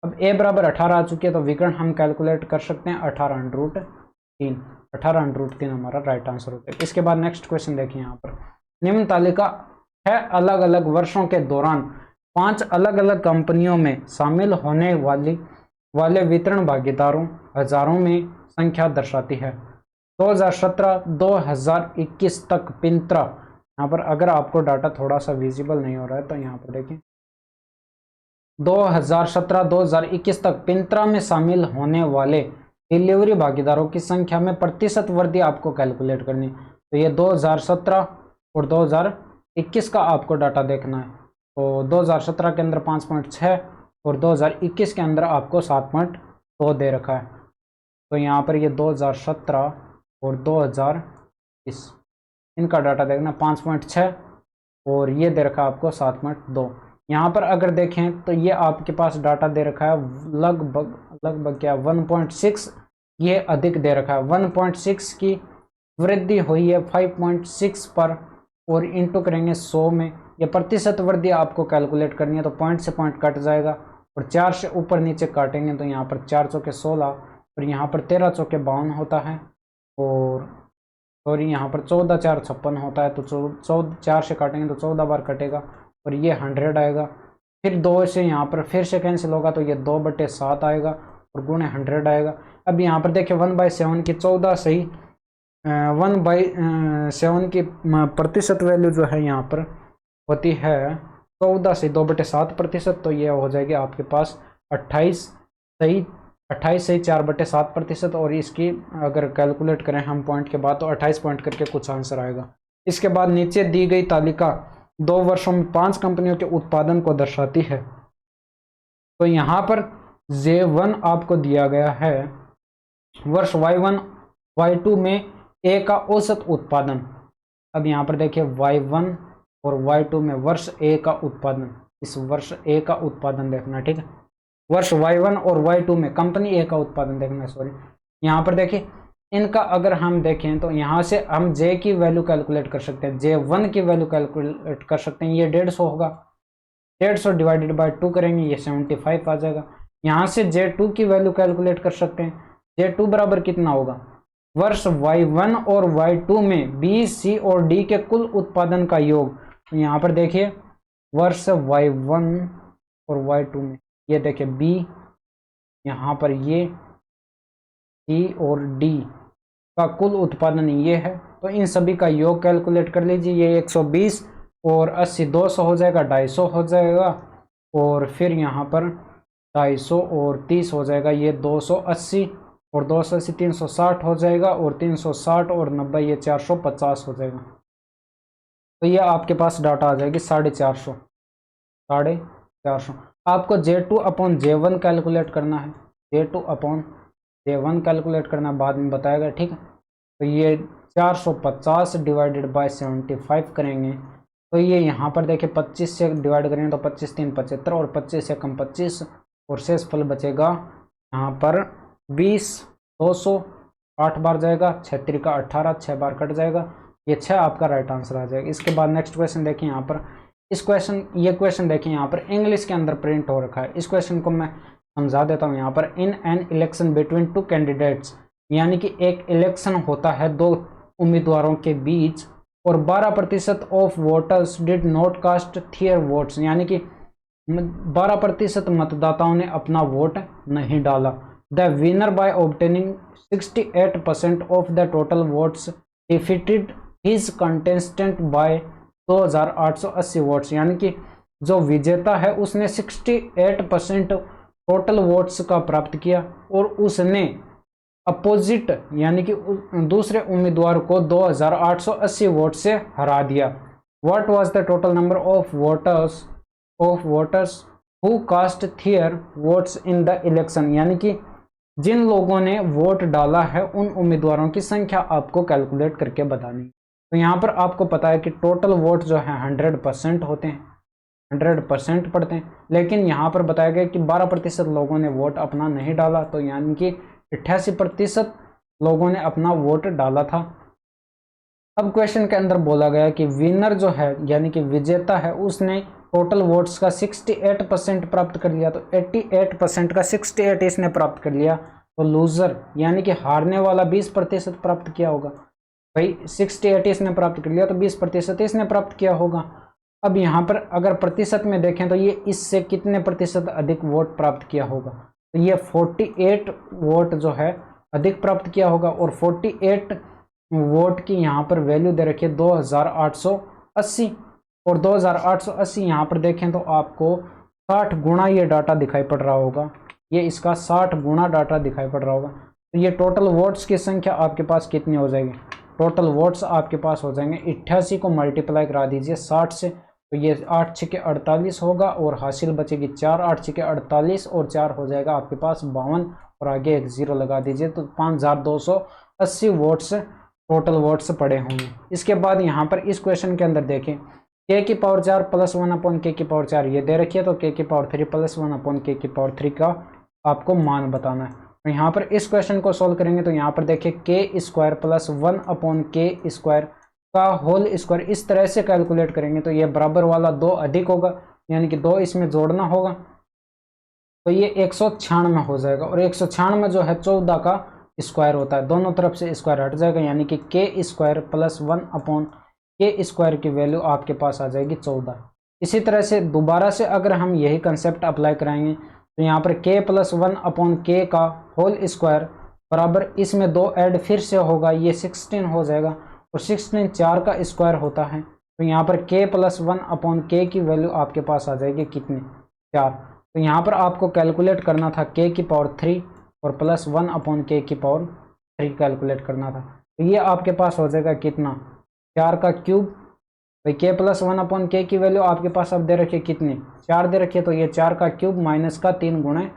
अब a बराबर 18 आ चुकी है तो विकर्ण हम कैलकुलेट कर सकते हैं 18√3। 18√3 हमारा राइट आंसर होता है। इसके बाद नेक्स्ट क्वेश्चन देखिए यहाँ पर, निम्न तालिका 6 अलग अलग वर्षों के दौरान 5 अलग अलग कंपनियों में शामिल होने वाले वितरण भागीदारों हजारों में संख्या दर्शाती है। 2017-2021 तक पिंत्रा, यहाँ पर अगर आपको डाटा थोड़ा सा विजिबल नहीं हो रहा है तो यहाँ पर देखें 2017-2021 तक पिंत्रा में शामिल होने वाले डिलीवरी भागीदारों की संख्या में प्रतिशत वृद्धि आपको कैलकुलेट करनी है। तो ये 2017 और 2021 का आपको डाटा देखना है। तो 2017 के अंदर 5.6 और 2021 के अंदर आपको 7.2 दे रखा है। तो यहाँ पर ये 2017 और 2020 इनका डाटा देखना 5.6 और ये दे रखा है आपको 7.2। यहाँ पर अगर देखें तो ये आपके पास डाटा दे रखा है लगभग क्या 1.6, ये अधिक दे रखा है। 1.6 की वृद्धि हुई है 5.6 पर और इंटू करेंगे 100 में। ये प्रतिशत वृद्धि आपको कैलकुलेट करनी है तो पॉइंट से पॉइंट कट जाएगा और 4 से ऊपर नीचे काटेंगे तो यहाँ पर 4 चौके 16 और यहाँ पर 13 चौके 52 होता है और सॉरी यहाँ पर 14 4 56 होता है। तो 4 से काटेंगे तो 14 बार कटेगा और ये 100 आएगा। फिर 2 से यहाँ पर फिर से कैंसिल होगा तो ये 2/7 आएगा और गुणे 100 आएगा। अब यहाँ पर देखिए 1/7 की 14 सही 1/7 की प्रतिशत वैल्यू जो है यहाँ पर होती है 14 से 2/7%। तो ये हो जाएगी आपके पास 28 सही 4/7% और इसकी अगर कैलकुलेट करें हम पॉइंट के बाद तो 28 पॉइंट करके कुछ आंसर आएगा। इसके बाद नीचे दी गई तालिका 2 वर्षों में 5 कंपनियों के उत्पादन को दर्शाती है। तो यहाँ पर J1 आपको दिया गया है वर्ष Y1 Y2 में A का औसत उत्पादन। अब यहाँ पर देखिए Y1 और Y2 में वर्ष A का उत्पादन, इस वर्ष A का उत्पादन देखना, ठीक है। वर्ष Y1 और Y2 में कंपनी A का उत्पादन देखना है, सॉरी। यहाँ पर देखिए इनका अगर हम देखें तो यहाँ से हम J की वैल्यू कैलकुलेट कर सकते हैं, J1 की वैल्यू कैलकुलेट कर सकते हैं। ये 150 होगा, 150 डिवाइडेड बाय 2 करेंगे ये 75 आ जाएगा। यहाँ से J2 की वैल्यू कैलकुलेट कर सकते हैं। J2 बराबर कितना होगा, वर्ष Y1 और Y2 में B, C और D के कुल उत्पादन का योग। तो यहाँ पर देखिए वर्ष Y1 और Y2 में ये देखिए B, यहाँ पर ये C और D का कुल उत्पादन ये है। तो इन सभी का योग कैलकुलेट कर लीजिए। ये 120 और 80 200 हो जाएगा, 250 हो जाएगा और फिर यहाँ पर 250 और 30 हो जाएगा, ये 280 और 280 360 हो जाएगा और 360 और 90 ये 450 हो जाएगा। तो ये आपके पास डाटा आ जाएगी 450। आपको J2/J1 कैलकुलेट करना है, J2/J1 कैलकुलेट करना बाद में बताएगा, ठीक है। तो ये 450 डिवाइडेड बाय 75 करेंगे तो ये यहाँ पर देखिए 25 से डिवाइड करेंगे तो 25 3 75 और 25 से कम 25 और शेष फल बचेगा यहाँ पर 20, 200 8 बार जाएगा, 6 त्रिका 18 6 बार कट जाएगा, ये 6 आपका राइट आंसर आ जाएगा। इसके बाद नेक्स्ट क्वेश्चन देखिए यहाँ पर, ये क्वेश्चन देखिए यहाँ पर इंग्लिश के अंदर प्रिंट हो रखा है। इस क्वेश्चन को मैं समझा देता हूँ। यहाँ पर in an election between 2 candidates, यानी कि एक इलेक्शन होता है 2 उम्मीदवारों के बीच और 12% of voters did not cast their votes, यानी कि 12% मतदाताओं ने अपना वोट नहीं डाला। The winner by obtaining 68% of the total votes defeated his contestant by 2880 votes, यानी कि जो विजेता है उसने 68% टोटल वोट्स का प्राप्त किया और उसने अपोजिट यानी कि दूसरे उम्मीदवार को 2880 वोट से हरा दिया। What was the total number of voters who cast their votes in the election, यानी कि जिन लोगों ने वोट डाला है उन उम्मीदवारों की संख्या आपको कैलकुलेट करके बतानी। तो यहाँ पर आपको पता है कि टोटल वोट जो है 100% होते हैं, 100% पड़ते हैं, लेकिन यहाँ पर बताया गया कि 12% लोगों ने वोट अपना नहीं डाला, तो यानी कि 88% लोगों ने अपना वोट डाला था। अब क्वेश्चन के अंदर बोला गया कि विनर जो है यानी कि विजेता है उसने टोटल वोट्स का 68% प्राप्त कर लिया, तो 88% का 68 इसने प्राप्त कर लिया। तो लूजर यानी कि हारने वाला 20% प्राप्त किया होगा। भाई 68 इसने प्राप्त कर लिया तो 20% इसने प्राप्त किया होगा। अब यहाँ पर अगर प्रतिशत में देखें तो ये इससे कितने प्रतिशत अधिक वोट प्राप्त किया होगा, तो ये 48 वोट जो है अधिक प्राप्त किया होगा। और 48 वोट की यहाँ पर वैल्यू दे रखी है 2880, और 2880 यहाँ पर देखें तो आपको 60 गुना ये डाटा दिखाई पड़ रहा होगा, ये इसका 60 गुना डाटा दिखाई पड़ रहा होगा। तो ये टोटल वोट्स की संख्या आपके पास कितनी हो जाएगी, टोटल वोट्स आपके पास हो जाएंगे 88 को मल्टीप्लाई करा दीजिए 60 से, तो ये 8 छके 48 होगा और हासिल बचेगी 4, 8 छके 48 और 4 हो जाएगा आपके पास 52 और आगे एक जीरो लगा दीजिए, तो 5280 वोट्स टोटल वोट्स पड़े होंगे। इसके बाद यहाँ पर इस क्वेश्चन के अंदर देखें k की पावर 4 प्लस 1 अपॉन k की पावर 4 ये दे रखी है, तो k की पावर 3 प्लस 1 अपॉन k की पावर 3 का आपको मान बताना है। तो यहाँ पर इस क्वेश्चन को सोल्व करेंगे तो यहाँ पर देखिए k square plus 1 upon k square का होल स्क्वायर इस तरह से कैलकुलेट करेंगे तो ये बराबर वाला 2 अधिक होगा, यानी कि 2 इसमें जोड़ना होगा, तो ये 196 हो जाएगा। और 196 जो है 14 का स्क्वायर होता है, दोनों तरफ से स्क्वायर हट जाएगा, यानी कि k square plus 1 upon k square की वैल्यू आपके पास आ जाएगी 14। इसी तरह से दोबारा से अगर हम यही कंसेप्ट अप्लाई कराएंगे तो यहाँ पर k प्लस 1 अपॉन k का होल स्क्वायर बराबर इसमें 2 ऐड फिर से होगा, ये 16 हो जाएगा, और 16 4 का स्क्वायर होता है, तो यहाँ पर k प्लस 1 अपॉन k की वैल्यू आपके पास आ जाएगी कितनी, 4। तो यहाँ पर आपको कैलकुलेट करना था k की पावर 3 और प्लस 1 अपॉन k की पावर 3 कैलकुलेट करना था, तो ये आपके पास हो जाएगा कितना, 4 का क्यूब। भाई k प्लस 1 अपॉन k की वैल्यू आपके पास अब दे रखिए कितनी, 4 दे रखिए, तो ये 4 का क्यूब माइनस का 3 गुणे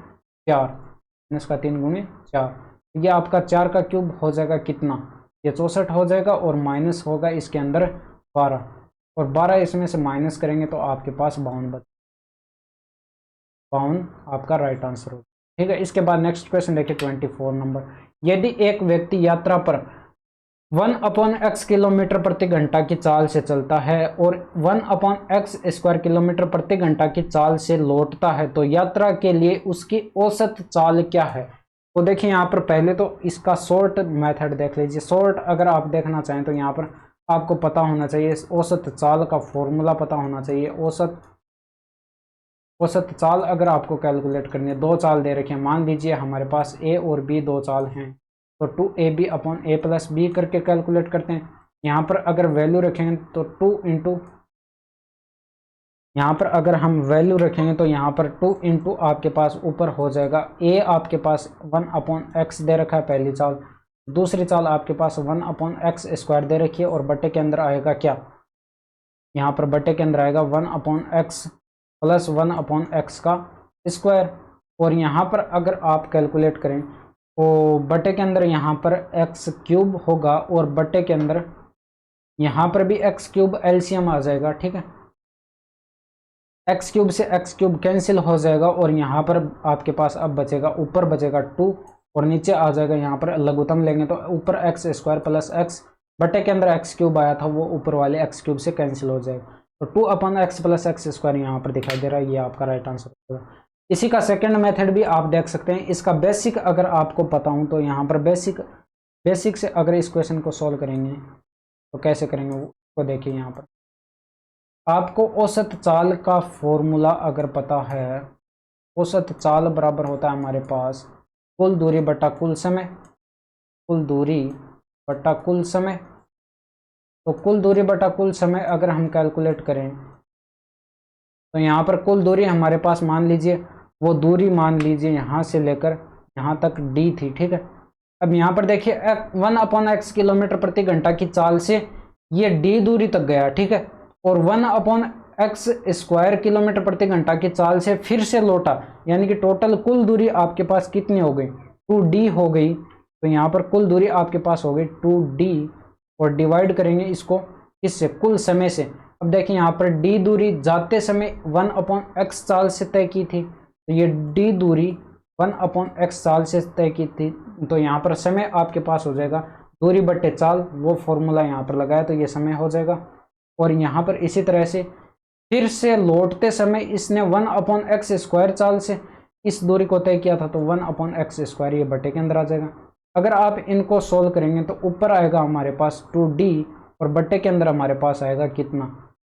4, माइनस का 3 गुणे 4, ये आपका 4 का क्यूब हो जाएगा कितना, ये 64 हो जाएगा, और माइनस होगा इसके अंदर 12, और 12 इसमें से माइनस करेंगे तो आपके पास 52 आपका राइट आंसर होगा। ठीक है, इसके बाद नेक्स्ट क्वेश्चन देखिए 24 नंबर। यदि एक व्यक्ति यात्रा पर 1/x किलोमीटर प्रति घंटा की चाल से चलता है और 1/x स्क्वायर किलोमीटर प्रति घंटा की चाल से लौटता है तो यात्रा के लिए उसकी औसत चाल क्या है। तो देखिए यहाँ पर पहले तो इसका शॉर्ट मेथड देख लीजिए। शॉर्ट अगर आप देखना चाहें तो यहाँ पर आपको पता होना चाहिए, औसत चाल का फॉर्मूला पता होना चाहिए। औसत चाल अगर आपको कैलकुलेट करनी है, 2 चाल दे रखे हैं, मान लीजिए हमारे पास a और b 2 चाल हैं, तो 2ab upon a plus B करके कैलकुलेट करते हैं। यहाँ पर अगर वैल्यू रखेंगे तो 2 इंटू, यहाँ पर अगर हम वैल्यू रखेंगे तो यहाँ पर 2 इंटू आपके पास ऊपर हो जाएगा a आपके पास 1/x दे रखा है पहली चाल, दूसरी चाल आपके पास 1/x स्क्वायर दे रखी है, और बटे के अंदर आएगा क्या, यहाँ पर बटे के अंदर आएगा 1/x प्लस 1/x का स्क्वायर। और यहाँ पर अगर आप कैलकुलेट करें तो बटे के अंदर यहाँ पर x क्यूब होगा, और बटे के अंदर यहाँ पर भी x क्यूब एलसीएम आ जाएगा। ठीक है, x क्यूब से x क्यूब कैंसिल हो जाएगा, और यहाँ पर आपके पास अब बचेगा, ऊपर बचेगा 2 और नीचे आ जाएगा, यहाँ पर लघुत्तम लेंगे तो ऊपर x स्क्वायर प्लस x, बटे के अंदर x क्यूब आया था वो ऊपर वाले x क्यूब से कैंसिल हो जाएगा, तो 2/x प्लस x स्क्वायर यहाँ पर दिखाई दे रहा है, ये आपका राइट आंसर होगा। इसी का सेकंड मेथड भी आप देख सकते हैं। इसका बेसिक अगर आपको पता हो तो यहाँ पर बेसिक से अगर इस क्वेश्चन को सॉल्व करेंगे तो कैसे करेंगे वो देखिए। यहाँ पर आपको औसत चाल का फॉर्मूला अगर पता है, औसत चाल बराबर होता है हमारे पास कुल दूरी बटा कुल समय, कुल दूरी बटा कुल समय। तो कुल दूरी बटा कुल समय अगर हम कैलकुलेट करें तो यहाँ पर कुल दूरी हमारे पास मान लीजिए, वो दूरी मान लीजिए यहाँ से लेकर यहाँ तक d थी, ठीक है। अब यहाँ पर देखिए 1/x किलोमीटर प्रति घंटा की चाल से ये d दूरी तक गया, ठीक है, और 1/x स्क्वायर किलोमीटर प्रति घंटा की चाल से फिर से लौटा, यानी कि टोटल कुल दूरी आपके पास कितनी हो गई, 2d हो गई। तो यहाँ पर कुल दूरी आपके पास हो गई 2d, और डिवाइड करेंगे इसको इससे, कुल समय से। अब देखिए यहाँ पर d दूरी जाते समय 1/x चाल से तय की थी, तो ये d दूरी 1/x चाल से तय की थी, तो यहाँ पर समय आपके पास हो जाएगा दूरी बट्टे चाल, वो फॉर्मूला यहाँ पर लगाया तो ये समय हो जाएगा। और यहाँ पर इसी तरह से फिर से लौटते समय इसने 1/x स्क्वायर चाल से इस दूरी को तय किया था, तो 1/x स्क्वायर ये बटे के अंदर आ जाएगा। अगर आप इनको सोल्व करेंगे तो ऊपर आएगा हमारे पास 2d, और बट्टे के अंदर हमारे पास आएगा कितना,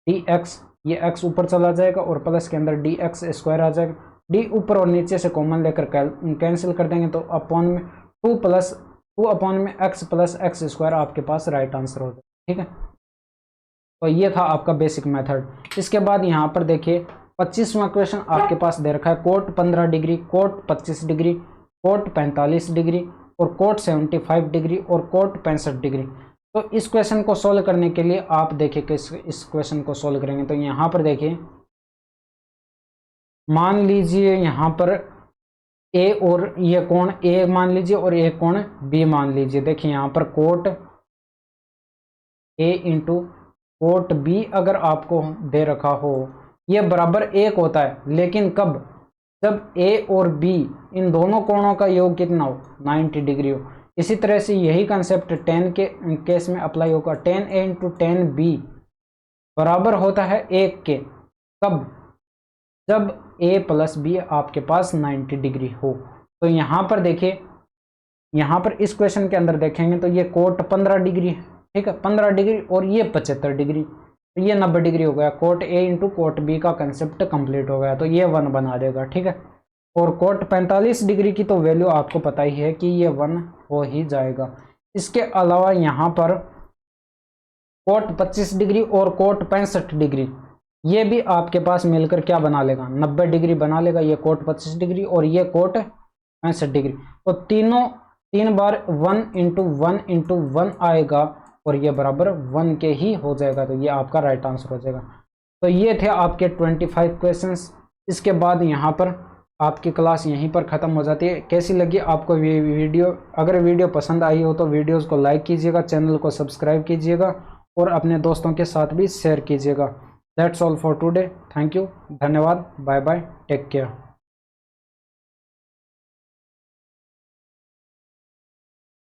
dx, ये x ऊपर चला जाएगा और प्लस के अंदर dx स्क्वायर आ जाएगा। d ऊपर और नीचे से कॉमन लेकर कैंसिल कर देंगे, तो अपॉन में 2 अपॉन में x प्लस एक्स स्क्वायर आपके पास राइट आंसर हो जाएगा, ठीक है। तो ये था आपका बेसिक मेथड। इसके बाद यहाँ पर देखिए 25वां क्वेश्चन आपके पास दे रखा है, cot 15 degree, cot 25 degree, cot 45 degree, और कोट 75 डिग्री, और कोट 65 डिग्री। तो इस क्वेश्चन को सोल्व करने के लिए आप देखिए कि इस क्वेश्चन को सोल्व करेंगे तो यहाँ पर देखिए, मान लीजिए यहाँ पर ए और ये कोण ए मान लीजिए और ये कोण बी मान लीजिए। देखिए यहाँ पर cot A into cot B अगर आपको दे रखा हो, ये बराबर 1 होता है, लेकिन कब, जब ए और बी इन दोनों कोणों का योग कितना हो, 90 डिग्री हो। इसी तरह से यही कंसेप्ट 10 के केस में अप्लाई होगा, 10a इंटू 10b बराबर होता है 1 के, कब, जब a प्लस बी आपके पास 90 डिग्री हो। तो यहाँ पर देखिए, यहाँ पर इस क्वेश्चन के अंदर देखेंगे तो ये कोट 15 डिग्री है, ठीक है, 15 डिग्री, और ये 75 डिग्री, तो ये 90 डिग्री हो गया। Cot A into cot B का कंसेप्ट कंप्लीट हो गया, तो ये 1 बना देगा, ठीक है। और कोट 45 डिग्री की तो वैल्यू आपको पता ही है कि ये 1 हो ही जाएगा। इसके अलावा यहाँ पर कोट 25 डिग्री और कोट 65 डिग्री, ये भी आपके पास मिलकर क्या बना लेगा, 90 डिग्री बना लेगा। ये कोट 25 डिग्री और ये कोट 65 डिग्री, तो तीनों 3 बार 1 इंटू 1 इंटू 1 आएगा, और ये बराबर 1 के ही हो जाएगा, तो ये आपका राइट आंसर हो जाएगा। तो ये थे आपके 25 क्वेश्चंस। इसके बाद यहाँ पर आपकी क्लास यहीं पर ख़त्म हो जाती है। कैसी लगी आपको ये वीडियो? अगर वीडियो पसंद आई हो तो वीडियोस को लाइक कीजिएगा, चैनल को सब्सक्राइब कीजिएगा, और अपने दोस्तों के साथ भी शेयर कीजिएगा। That's all for today. Thank you, धन्यवाद, बाय बाय, टेक केयर।